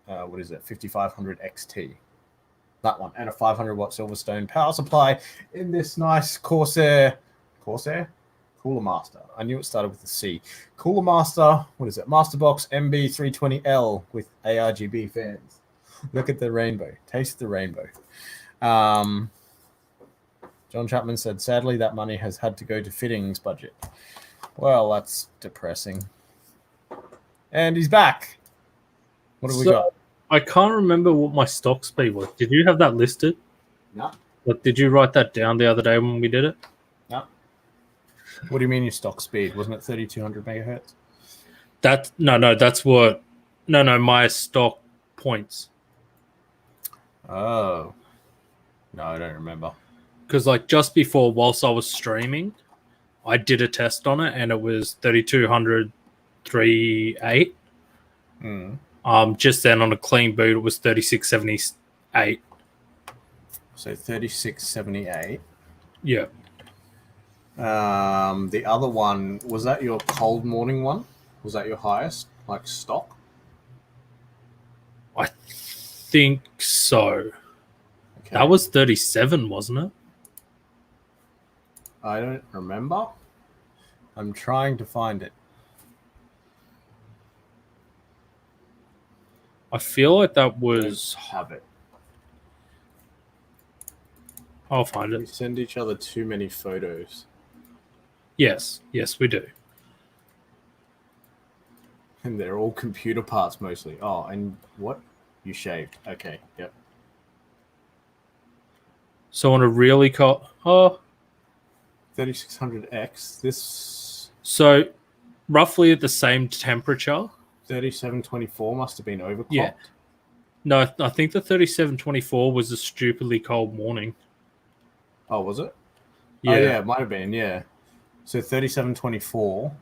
5500 XT. That one. And a 500 watt Silverstone power supply in this nice Corsair? Cooler Master. I knew it started with a C. Cooler Master, Masterbox MB320L with ARGB fans. Look at the rainbow. Taste the rainbow. John Chapman said, sadly, that money has had to go to fittings budget. Well, that's depressing. And he's back. What have we got? I can't remember what my stock speed was. Did you have that listed? No. Like, did you write that down the other day when we did it? No. What do you mean your stock speed? Wasn't it 3200 megahertz? No, my stock points. Oh. No, I don't remember. Because like just before, whilst I was streaming, I did a test on it and it was 3200 3.8. Just then on a clean boot, it was 3678. So 3678. Yeah. The other one, was that your cold morning one? Was that your highest, like stock? I think so. Okay. That was 37, wasn't it? I don't remember. I'm trying to find it. I feel like that was... Have it. I'll find it. We send each other too many photos. Yes, we do. And they're all computer parts mostly. Oh, and what? You shaved. Okay, yep. So on a really cold... Oh. 3600X. This... So roughly at the same temperature... 3724 must have been overclocked. Yeah. No, I think the 3724 was a stupidly cold morning. Oh, was it? Yeah. Oh, yeah, it might have been, yeah. So 3724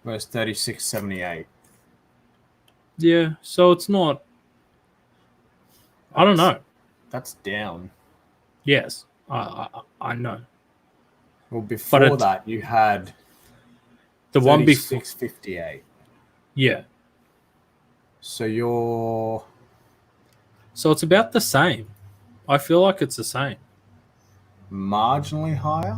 versus 3678. Yeah, so it's not... I don't know. That's down. Yes, I know. Well, before that, you had the one before 3658. Yeah. So it's about the same. I feel like it's the same. Marginally higher?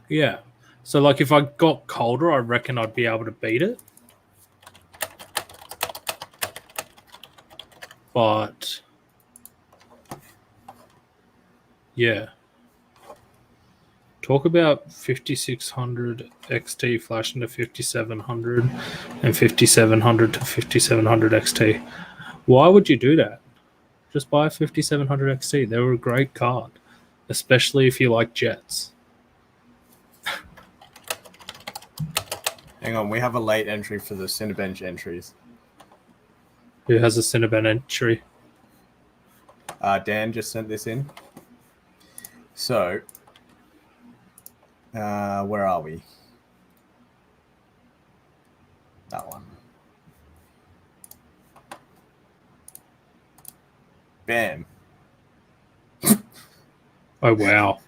Yeah. So like if I got colder, I reckon I'd be able to beat it. But yeah, talk about 5600 XT flashing to 5700 and 5700 to 5700 XT. Why would you do that? Just buy a 5700 XT. They were a great card, especially if you like jets. Hang on, we have a late entry for the Cinebench entries. Who has a Cinnabon entry? Dan just sent this in. So, where are we? That one. Bam. Oh, wow.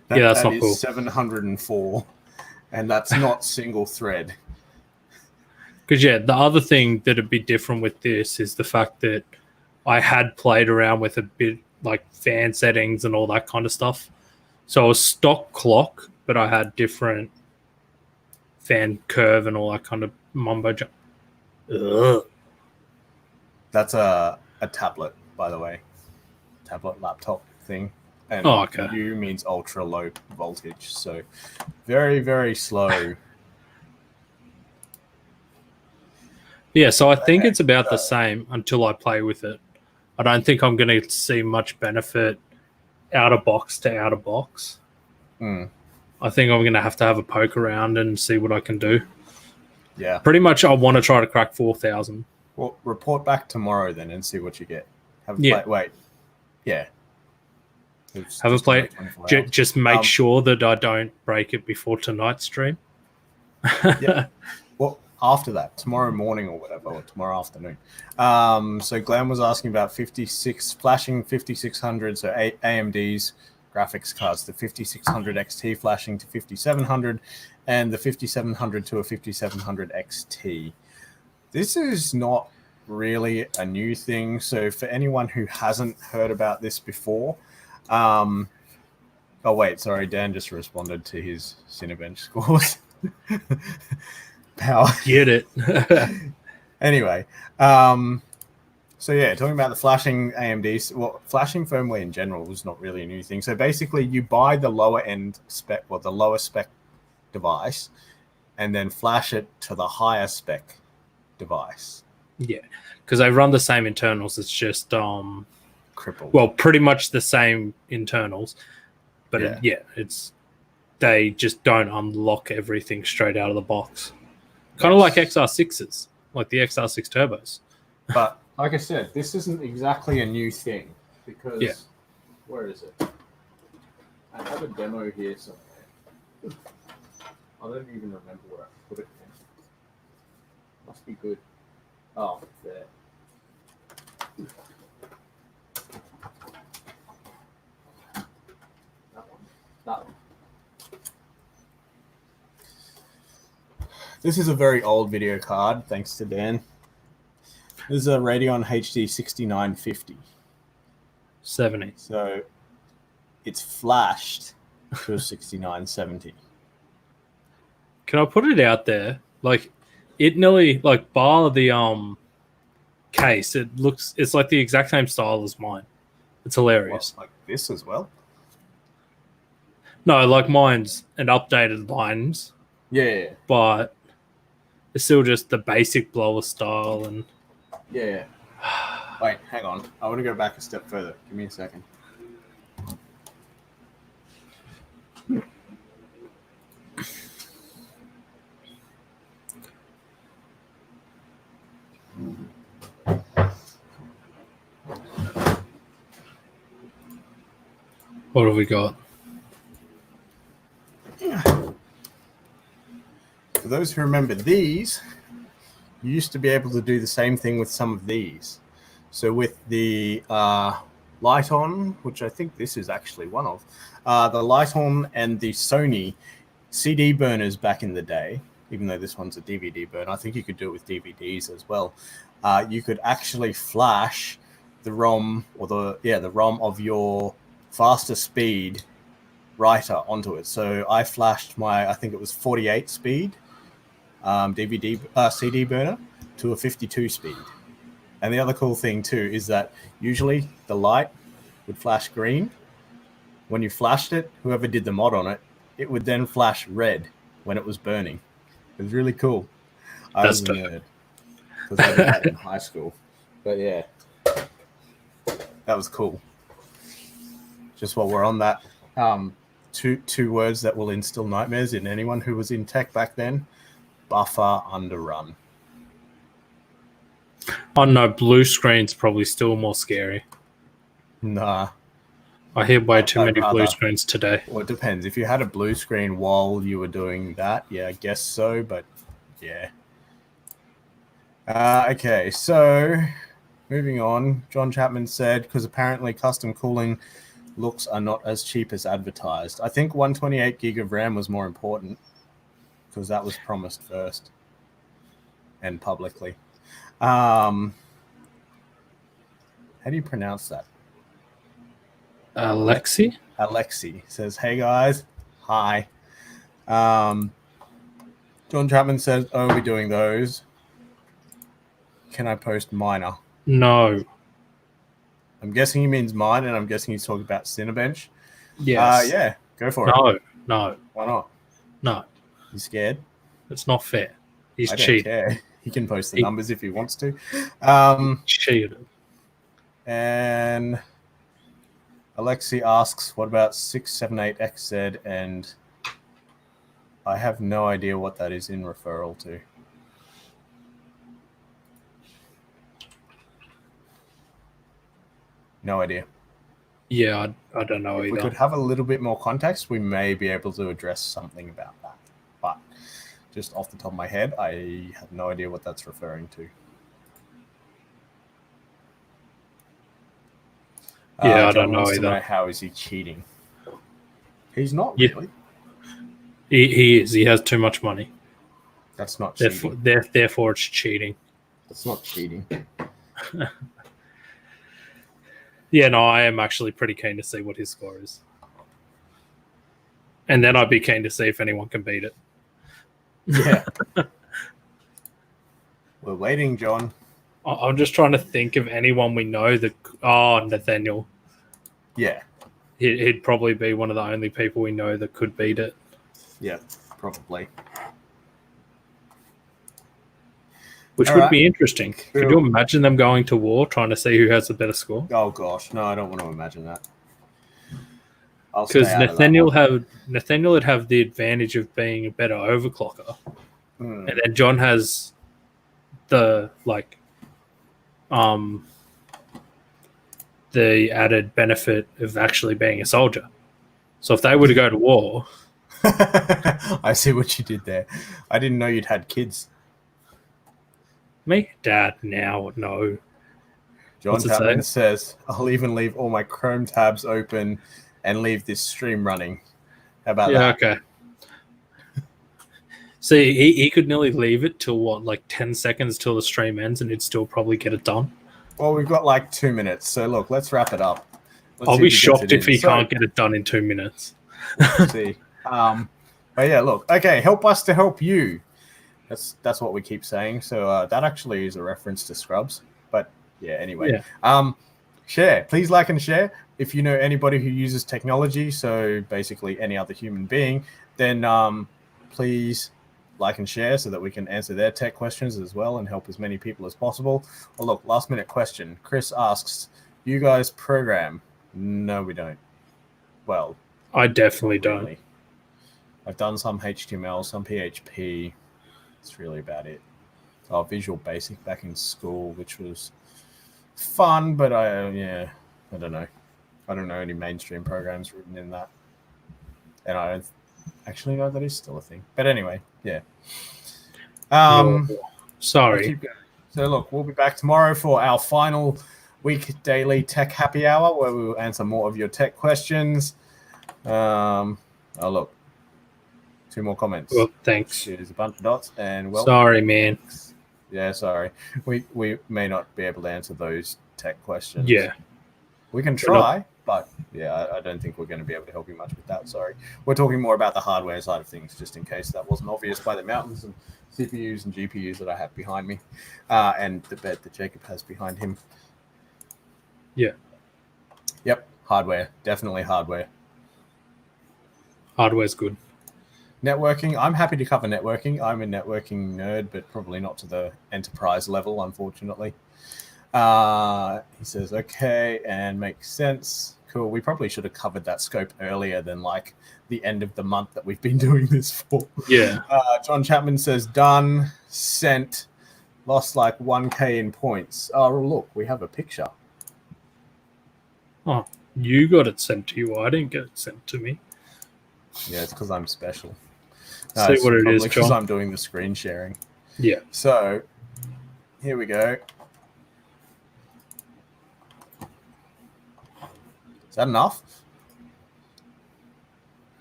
That's not cool. 704, and that's not single thread. Because, yeah, the other thing that'd be different with this is the fact that I had played around with a bit like fan settings and all that kind of stuff. So it was stock clock, but I had different fan curve and all that kind of mumbo jumbo. That's a tablet, by the way. Tablet laptop thing. And okay. U means ultra low voltage. So very, very slow. Yeah, so I think it's about the same until I play with it. I don't think I'm going to see much benefit out of box to out of box. I think I'm going to have a poke around and see what I can do. Yeah. Pretty much I want to try to crack 4,000. Well, report back tomorrow then and see what you get. Wait. Yeah. Have a play. Just make sure that I don't break it before tonight's stream. Yeah. Well, after that, tomorrow morning or whatever, or tomorrow afternoon. So Glenn was asking about flashing 5600, so AMD's graphics cards, the 5600 XT flashing to 5700, and the 5700 to a 5700 XT. This is not really a new thing. So for anyone who hasn't heard about this before, oh wait, sorry, Dan just responded to his Cinebench scores. Power. Get it. Anyway, so yeah, talking about the flashing AMDs, well, flashing firmware in general is not really a new thing. So basically you buy the lower end spec, well, the lower spec device, and then flash it to the higher spec device. Yeah, because they run the same internals. It's just crippled. Well, pretty much the same internals, but they just don't unlock everything straight out of the box. Kind of like XR6s, like the XR6 turbos. But like I said, this isn't exactly a new thing because where is it? I have a demo here somewhere. I don't even remember where I put it. Must be good. Oh, there. That one. This is a very old video card, thanks to Dan. This is a Radeon HD 6950. 70. So it's flashed to a 6970. Can I put it out there? Like, it nearly, like, bar the case, it's like the exact same style as mine. It's hilarious. What, like this as well? No, like mine's an updated lines. Yeah. But it's still just the basic blower style and yeah. Wait, hang on. I want to go back a step further. Give me a second. What have we got? For those who remember these, you used to be able to do the same thing with some of these. So with the Lighton, which I think this is actually one of, the Lighton and the Sony CD burners back in the day, even though this one's a DVD burner, I think you could do it with DVDs as well. You could actually flash the ROM or the ROM of your faster speed writer onto it. So I flashed my, I think it was 48 speed CD burner, to a 52 speed. And the other cool thing too is that usually the light would flash green. When you flashed it, whoever did the mod on it, it would then flash red when it was burning. It was really cool. I was a nerd because I did that in high school. But yeah, that was cool. Just while we're on that, two words that will instill nightmares in anyone who was in tech back then: buffer underrun. Oh no, blue screen's probably still more scary. Nah. I hear way too many blue screens today. Well, it depends. If you had a blue screen while you were doing that, yeah, I guess so, but yeah. Okay, so moving on. John Chapman said, because apparently custom cooling looks are not as cheap as advertised. I think 128 gig of RAM was more important because that was promised first and publicly. How do you pronounce that? Alexi says, hey guys, hi. John Chapman says, oh, we're doing those. Can I post miner? No. I'm guessing he means mine, and I'm guessing he's talking about Cinebench. Yes. Yeah, go for it. No. Why not? No. You scared? It's not fair. He's cheating. Care. He can post the numbers if he wants to. Cheated. And Alexi asks, what about 678XZ? And I have no idea what that is in referral to. No idea. Yeah, I don't know either. If we could have a little bit more context, we may be able to address something about that. But just off the top of my head, I have no idea what that's referring to. Yeah, I don't know either. Know how is he cheating? He's not really. He is. He has too much money. That's not cheating. Therefore, it's cheating. That's not cheating. Yeah, no, I am actually pretty keen to see what his score is. And then I'd be keen to see if anyone can beat it. Yeah. We're waiting, John. I'm just trying to think of anyone we know that... Oh, Nathaniel. Yeah. He'd probably be one of the only people we know that could beat it. Yeah, probably. Which would be interesting. Could you imagine them going to war, trying to see who has the better score? Oh gosh, no, I don't want to imagine that. Because Nathaniel would have the advantage of being a better overclocker, and then John has the the added benefit of actually being a soldier. So if they were to go to war, I see what you did there. I didn't know you'd had kids. Me? Dad, now, no. John Chapman says, I'll even leave all my Chrome tabs open and leave this stream running. How about that? Yeah, okay. See, he could nearly leave it till 10 seconds till the stream ends and he'd still probably get it done. Well, we've got 2 minutes. So look, let's wrap it up. I'll be shocked if he can't get it done in 2 minutes. Let's see. But yeah, look. Okay, help us to help you. That's what we keep saying. So that actually is a reference to Scrubs. But yeah, anyway. Yeah. Share. Please like and share. If you know anybody who uses technology, so basically any other human being, then please like and share so that we can answer their tech questions as well and help as many people as possible. Well, look, last minute question. Chris asks, you guys program? No, we don't. Well, I definitely don't. Really. I've done some HTML, some PHP. That's really about it. Visual Basic back in school, which was fun, but I don't know. I don't know any mainstream programs written in that. And I don't actually know that is still a thing. But anyway, yeah. Sorry. So look, we'll be back tomorrow for our final week daily tech happy hour where we will answer more of your tech questions. Look. 2 more comments. Well, thanks. There's a bunch of dots and well. Sorry, man. Yeah, sorry. We may not be able to answer those tech questions. Yeah. We can try, but yeah, I don't think we're going to be able to help you much with that. Sorry. We're talking more about the hardware side of things, just in case that wasn't obvious by the mountains and CPUs and GPUs that I have behind me, and the bed that Jacob has behind him. Yeah. Yep, hardware. Definitely hardware. Hardware's good. Networking. I'm happy to cover networking. I'm a networking nerd, but probably not to the enterprise level, unfortunately. He says, okay, and makes sense. Cool. We probably should have covered that scope earlier than like the end of the month that we've been doing this for. Yeah. John Chapman says, done, sent, lost like 1K in points. Oh, look, we have a picture. Oh, you got it sent to you. I didn't get it sent to me. Yeah, it's because I'm special. See what it is, because John. I'm doing the screen sharing. Yeah. So, here we go. Is that enough?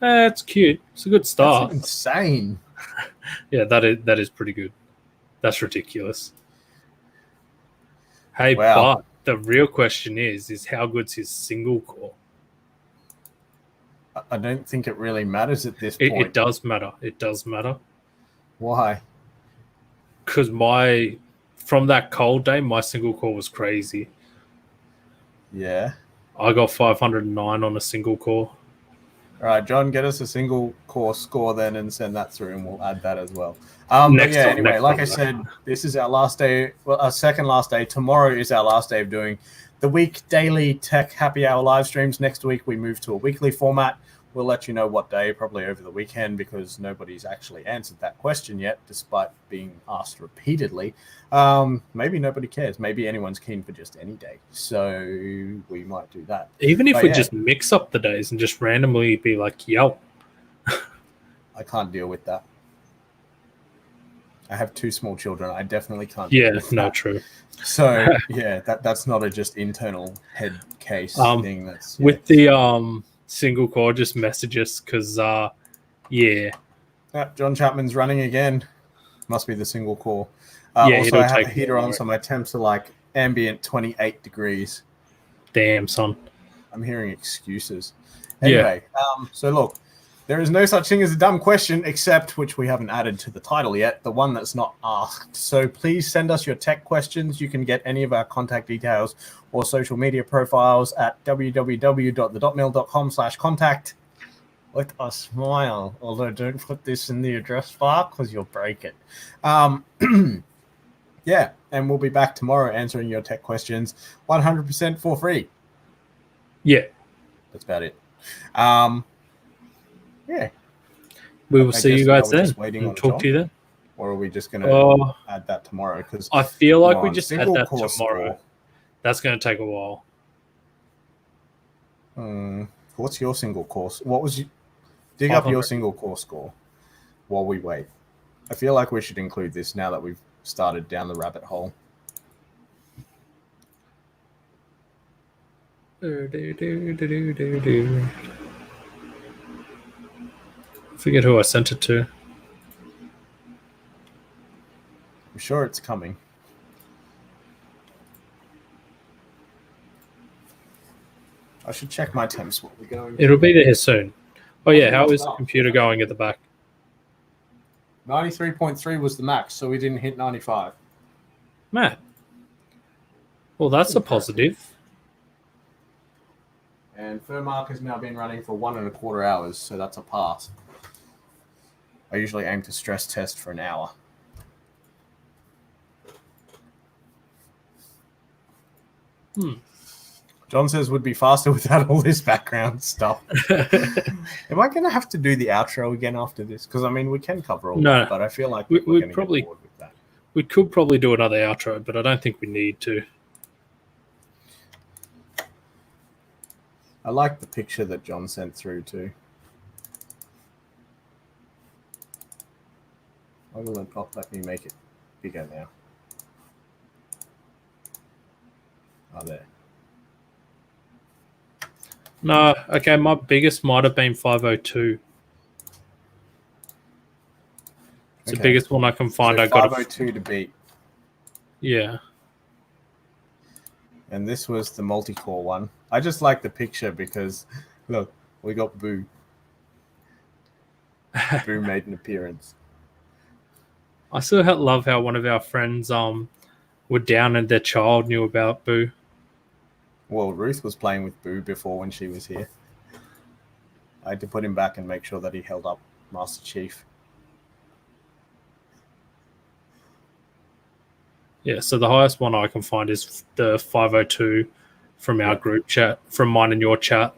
It's cute. It's a good start. That's insane. Yeah, that is pretty good. That's ridiculous. Hey, Wow. but the real question is how good's his single core? I don't think it really matters at this point. It does matter. It does matter. Why? Because from that cold day, my single core was crazy. Yeah. I got 509 on a single core. All right, John, get us a single core score then and send that through, and we'll add that as well. But yeah, anyway, like I said, this is our last day, well, our second last day. Tomorrow is our last day of doing the week daily tech happy hour live streams. Next week, we move to a weekly format. We'll let you know what day, probably over the weekend, because nobody's actually answered that question yet, despite being asked repeatedly. Maybe nobody cares. Maybe anyone's keen for just any day. So we might do that. Even if we just mix up the days and just randomly be like, yo. I can't deal with that. I have 2 small children. I definitely can't. Yeah, no, true. So yeah, that's not a just internal head case thing. That's with the single core, just message us because yeah. John Chapman's running again. Must be the single core. Yeah, also, I have a heater on, so my temps are like ambient 28 degrees. Damn, son. I'm hearing excuses. Anyway, so look, there is no such thing as a dumb question, except, which we haven't added to the title yet, the one that's not asked. So please send us your tech questions. You can get any of our contact details or social media profiles at www.thedotmail.com/contact. With a smile, although don't put this in the address bar because you'll break it. Yeah, and we'll be back tomorrow answering your tech questions 100% for free. Yeah. That's about it. Yeah. We will see you guys then. And talk to you then. Or are we just going to add that tomorrow? Because I feel like we just add that tomorrow. Score. That's going to take a while. What's your single course? What was you? Dig up your single core score while we wait. I feel like we should include this now that we've started down the rabbit hole. I forget who I sent it to. I'm sure it's coming. I should check my temps while we're going. It'll be there soon. Oh yeah, how is the computer going at the back? 93.3 was the max, so we didn't hit 95. Matt. Well, that's a positive. And Furmark has now been running for 1.25 hours, so that's a pass. I usually aim to stress test for an hour. John says would be faster without all this background stuff. Am I going to have to do the outro again after this? Because, I mean, we can cover all that, but I feel like we're going to get bored with that. We could probably do another outro, but I don't think we need to. I like the picture that John sent through, too. Why will it not let me make it bigger now? Oh, there. No, okay, my biggest might have been 502. It's the biggest one I can find. So I got 502 to beat. Yeah. And this was the multi-core one. I just like the picture because look, we got Boo. Boo made an appearance. I still love how one of our friends were down and their child knew about Boo. Well, Ruth was playing with Boo before when she was here. I had to put him back and make sure that he held up Master Chief. Yeah, so the highest one I can find is the 502 from our group chat, from mine and your chat.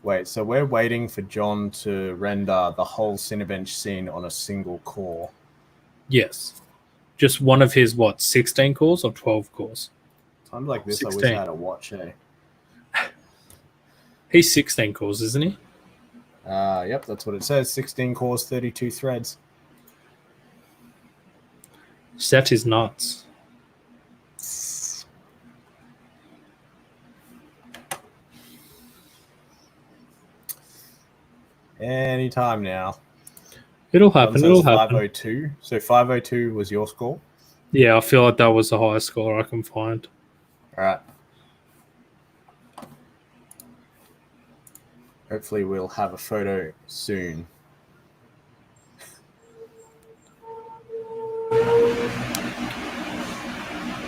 Wait, so we're waiting for John to render the whole Cinebench scene on a single core. Yes. Just one of his, 16 cores or 12 cores? Times like this, 16. I wish I had a watch, eh? He's 16 cores, isn't he? Yep, that's what it says. 16 cores, 32 threads. That is nuts. Anytime now. It'll happen. It'll happen. 502. So 502 was your score? Yeah, I feel like that was the highest score I can find. All right. Hopefully we'll have a photo soon.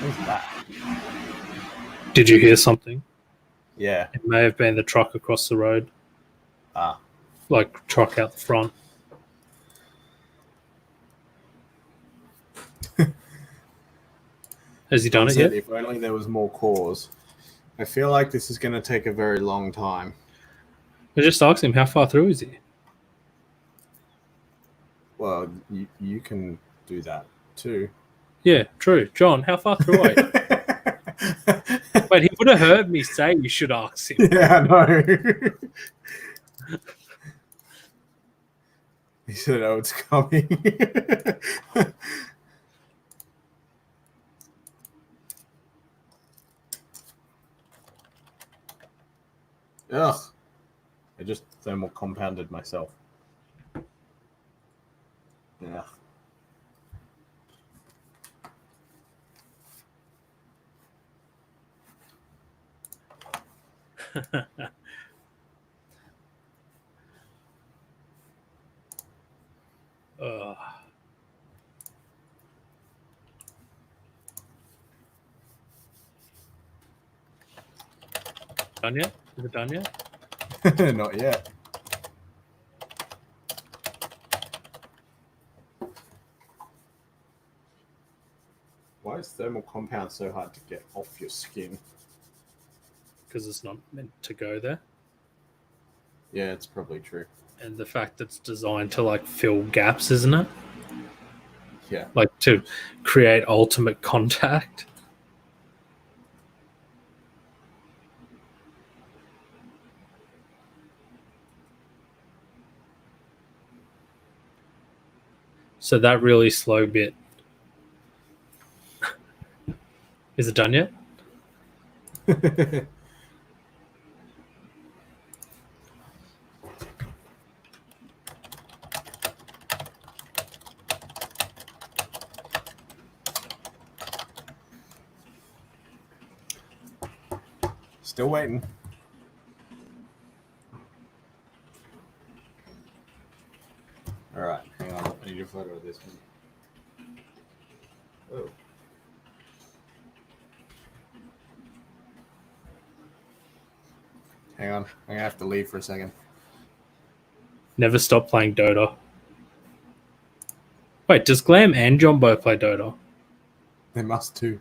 Who's that? Did you hear something? Yeah. It may have been the truck across the road. Ah. Like truck out the front. Has he done it yet? If only there was more cores. I feel like this is going to take a very long time. I just asked him, how far through is he? Well, you can do that too. Yeah, true. John, how far through are you? Wait, he would have heard me say you should ask him. Yeah, I know. He said, "Oh, it's coming." Ugh. I just thermal compounded myself. Yeah. Done yet? Is it done yet? Not yet. Why is thermal compound so hard to get off your skin? Because it's not meant to go there. Yeah, it's probably true. And the fact that it's designed to like fill gaps, isn't it? Yeah. Like to create ultimate contact. So that really slow bit. Is it done yet? Still waiting. All right, hang on. I need a photo of this one. Oh. Hang on. I'm going to have to leave for a second. Never stop playing Dota. Wait, does Glam and John both play Dota? They must too.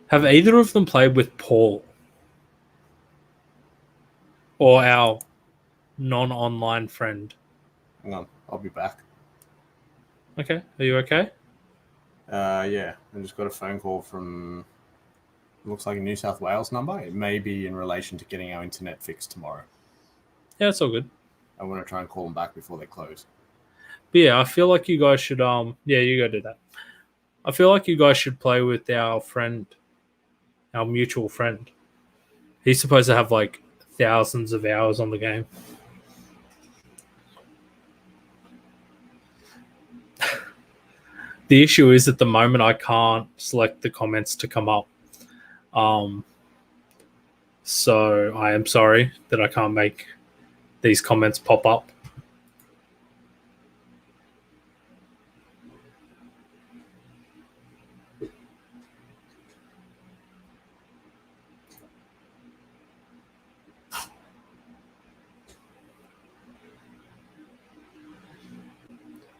Have either of them played with Paul? Or our non-online friend? Hang on. I'll be back. Okay. Are you okay? Yeah. I just got a phone call from, looks like a New South Wales number. It may be in relation to getting our internet fixed tomorrow. Yeah, it's all good. I want to try and call them back before they close. But yeah, I feel like you guys should yeah, you go do that. I feel like you guys should play with our friend, our mutual friend. He's supposed to have like thousands of hours on the game. The issue is at the moment I can't select the comments to come up. So I am sorry that I can't make these comments pop up.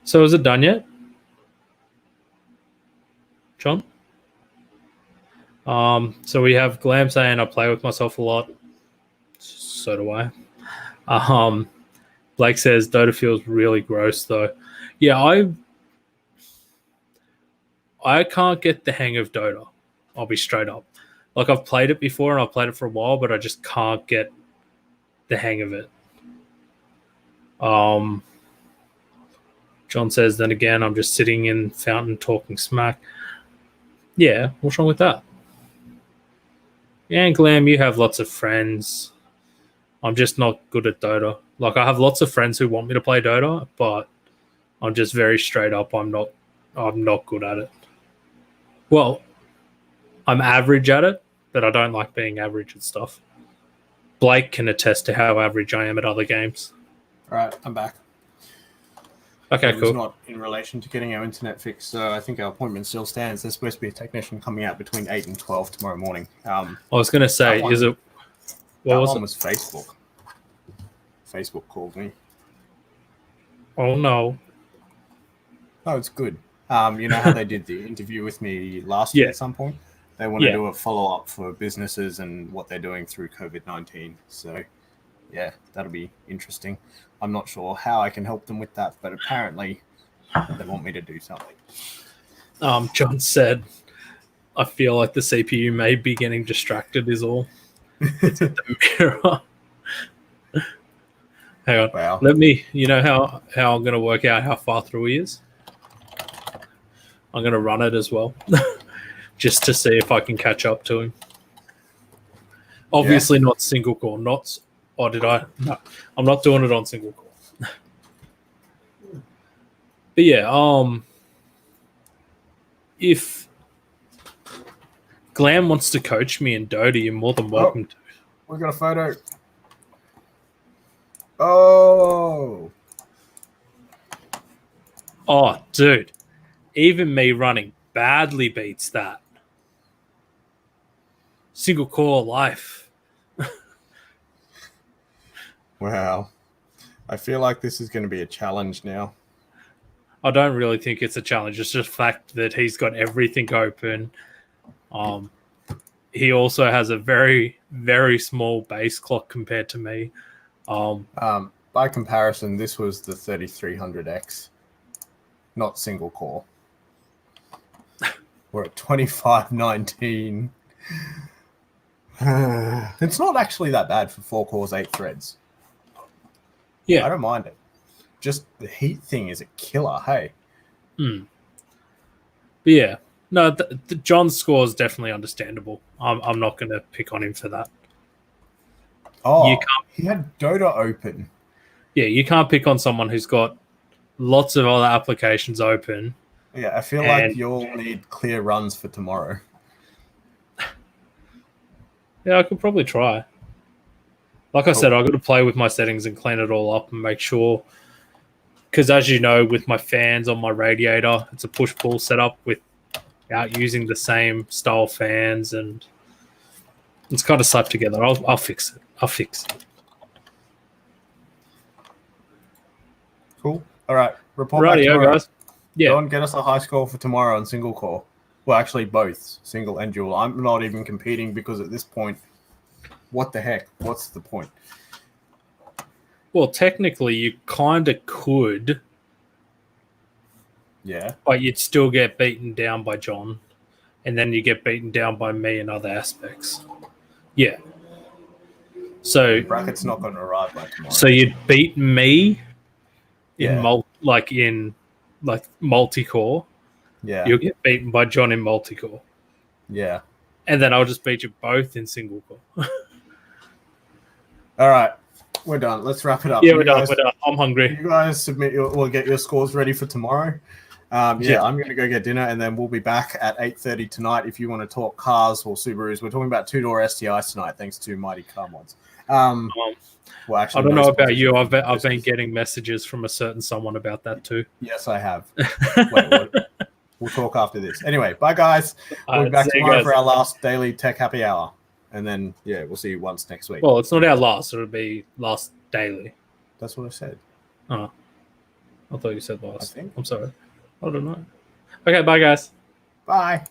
So is it done yet, John? So we have Glam saying I play with myself a lot. So do I. Blake says Dota feels really gross though. Yeah, I can't get the hang of Dota. I'll be straight up. Like I've played it before and I've played it for a while, but I just can't get the hang of it. John says, then again, I'm just sitting in Fountain talking smack. Yeah, what's wrong with that? Yeah, and Glam, you have lots of friends. I'm just not good at Dota. Like I have lots of friends who want me to play Dota, but I'm just very straight up. I'm not good at it. Well, I'm average at it, but I don't like being average at stuff. Blake can attest to how average I am at other games. All right, I'm back. Okay, It was cool. not in relation to getting our internet fixed, so I think our appointment still stands. There's supposed to be a technician coming out between 8 and 12 tomorrow morning. I was going to say, one- is it... What that was one it? was Facebook. Facebook called me. Oh, no. Oh, it's good. You know how they did the interview with me last year at some point? They want to do a follow-up for businesses and what they're doing through COVID-19. So, yeah, that'll be interesting. I'm not sure how I can help them with that, but apparently they want me to do something. John said, I feel like the CPU may be getting distracted is all. It's at the mirror. Hang on. Wow. Let me, you know how I'm going to work out how far through he is? I'm going to run it as well, just to see if I can catch up to him. Obviously not single core, not... Oh, did I? No, I'm not doing it on single core. But yeah, if Glam wants to coach me in Dota, you're more than welcome to. We got a photo. Oh, Dude, even me running badly beats that. Single core life. wow. I feel like this is going to be a challenge now. I don't really think it's a challenge. It's just the fact that he's got everything open. He also has a very, very small base clock compared to me. By comparison, this was the 3300X, not single core. We're at 2519. It's not actually that bad for 4 cores, 8 threads. Yeah. I don't mind it. Just the heat thing is a killer, hey? But yeah. No, the John's score is definitely understandable. I'm not going to pick on him for that. Oh, he had Dota open. Yeah, you can't pick on someone who's got lots of other applications open. Yeah, I feel like you'll need clear runs for tomorrow. Yeah, I could probably try. Like I said, I've got to play with my settings and clean it all up and make sure. Because as you know, with my fans on my radiator, it's a push-pull setup without using the same style fans, and it's kind of slapped together. I'll fix it. I'll fix it. Cool. All right. Report Righty, back tomorrow. guys. Yeah. Go and get us a high score for tomorrow on single core. Well, actually, both single and dual. I'm not even competing because at this point, what the heck? What's the point? Well, technically, you kind of could. Yeah. But you'd still get beaten down by John. And then you get beaten down by me in other aspects. Yeah. So bracket's not going to arrive by tomorrow. So you'd beat me in multi-core. Yeah. You'll get beaten by John in multi-core. Yeah. And then I'll just beat you both in single core. All right. We're done. Let's wrap it up. Yeah, we're done. I'm hungry. You guys submit we'll get your scores ready for tomorrow. Yeah. I'm going to go get dinner, and then we'll be back at 8:30 tonight. If you want to talk cars or Subarus, we're talking about two-door STIs tonight, thanks to Mighty Car Mods. Well, actually, I don't no know about you. sponsorship I've from been Moses. getting messages from a certain someone about that too. Yes, I have. Wait, what? We'll talk after this. Anyway, bye, guys. We'll be back See you tomorrow guys. for our last daily tech happy hour. And then, yeah, we'll see you once next week. Well, it's not our last. It'll be last daily. That's what I said. Oh, I thought you said last. I think. I'm sorry. I don't know. Okay, bye, guys. Bye.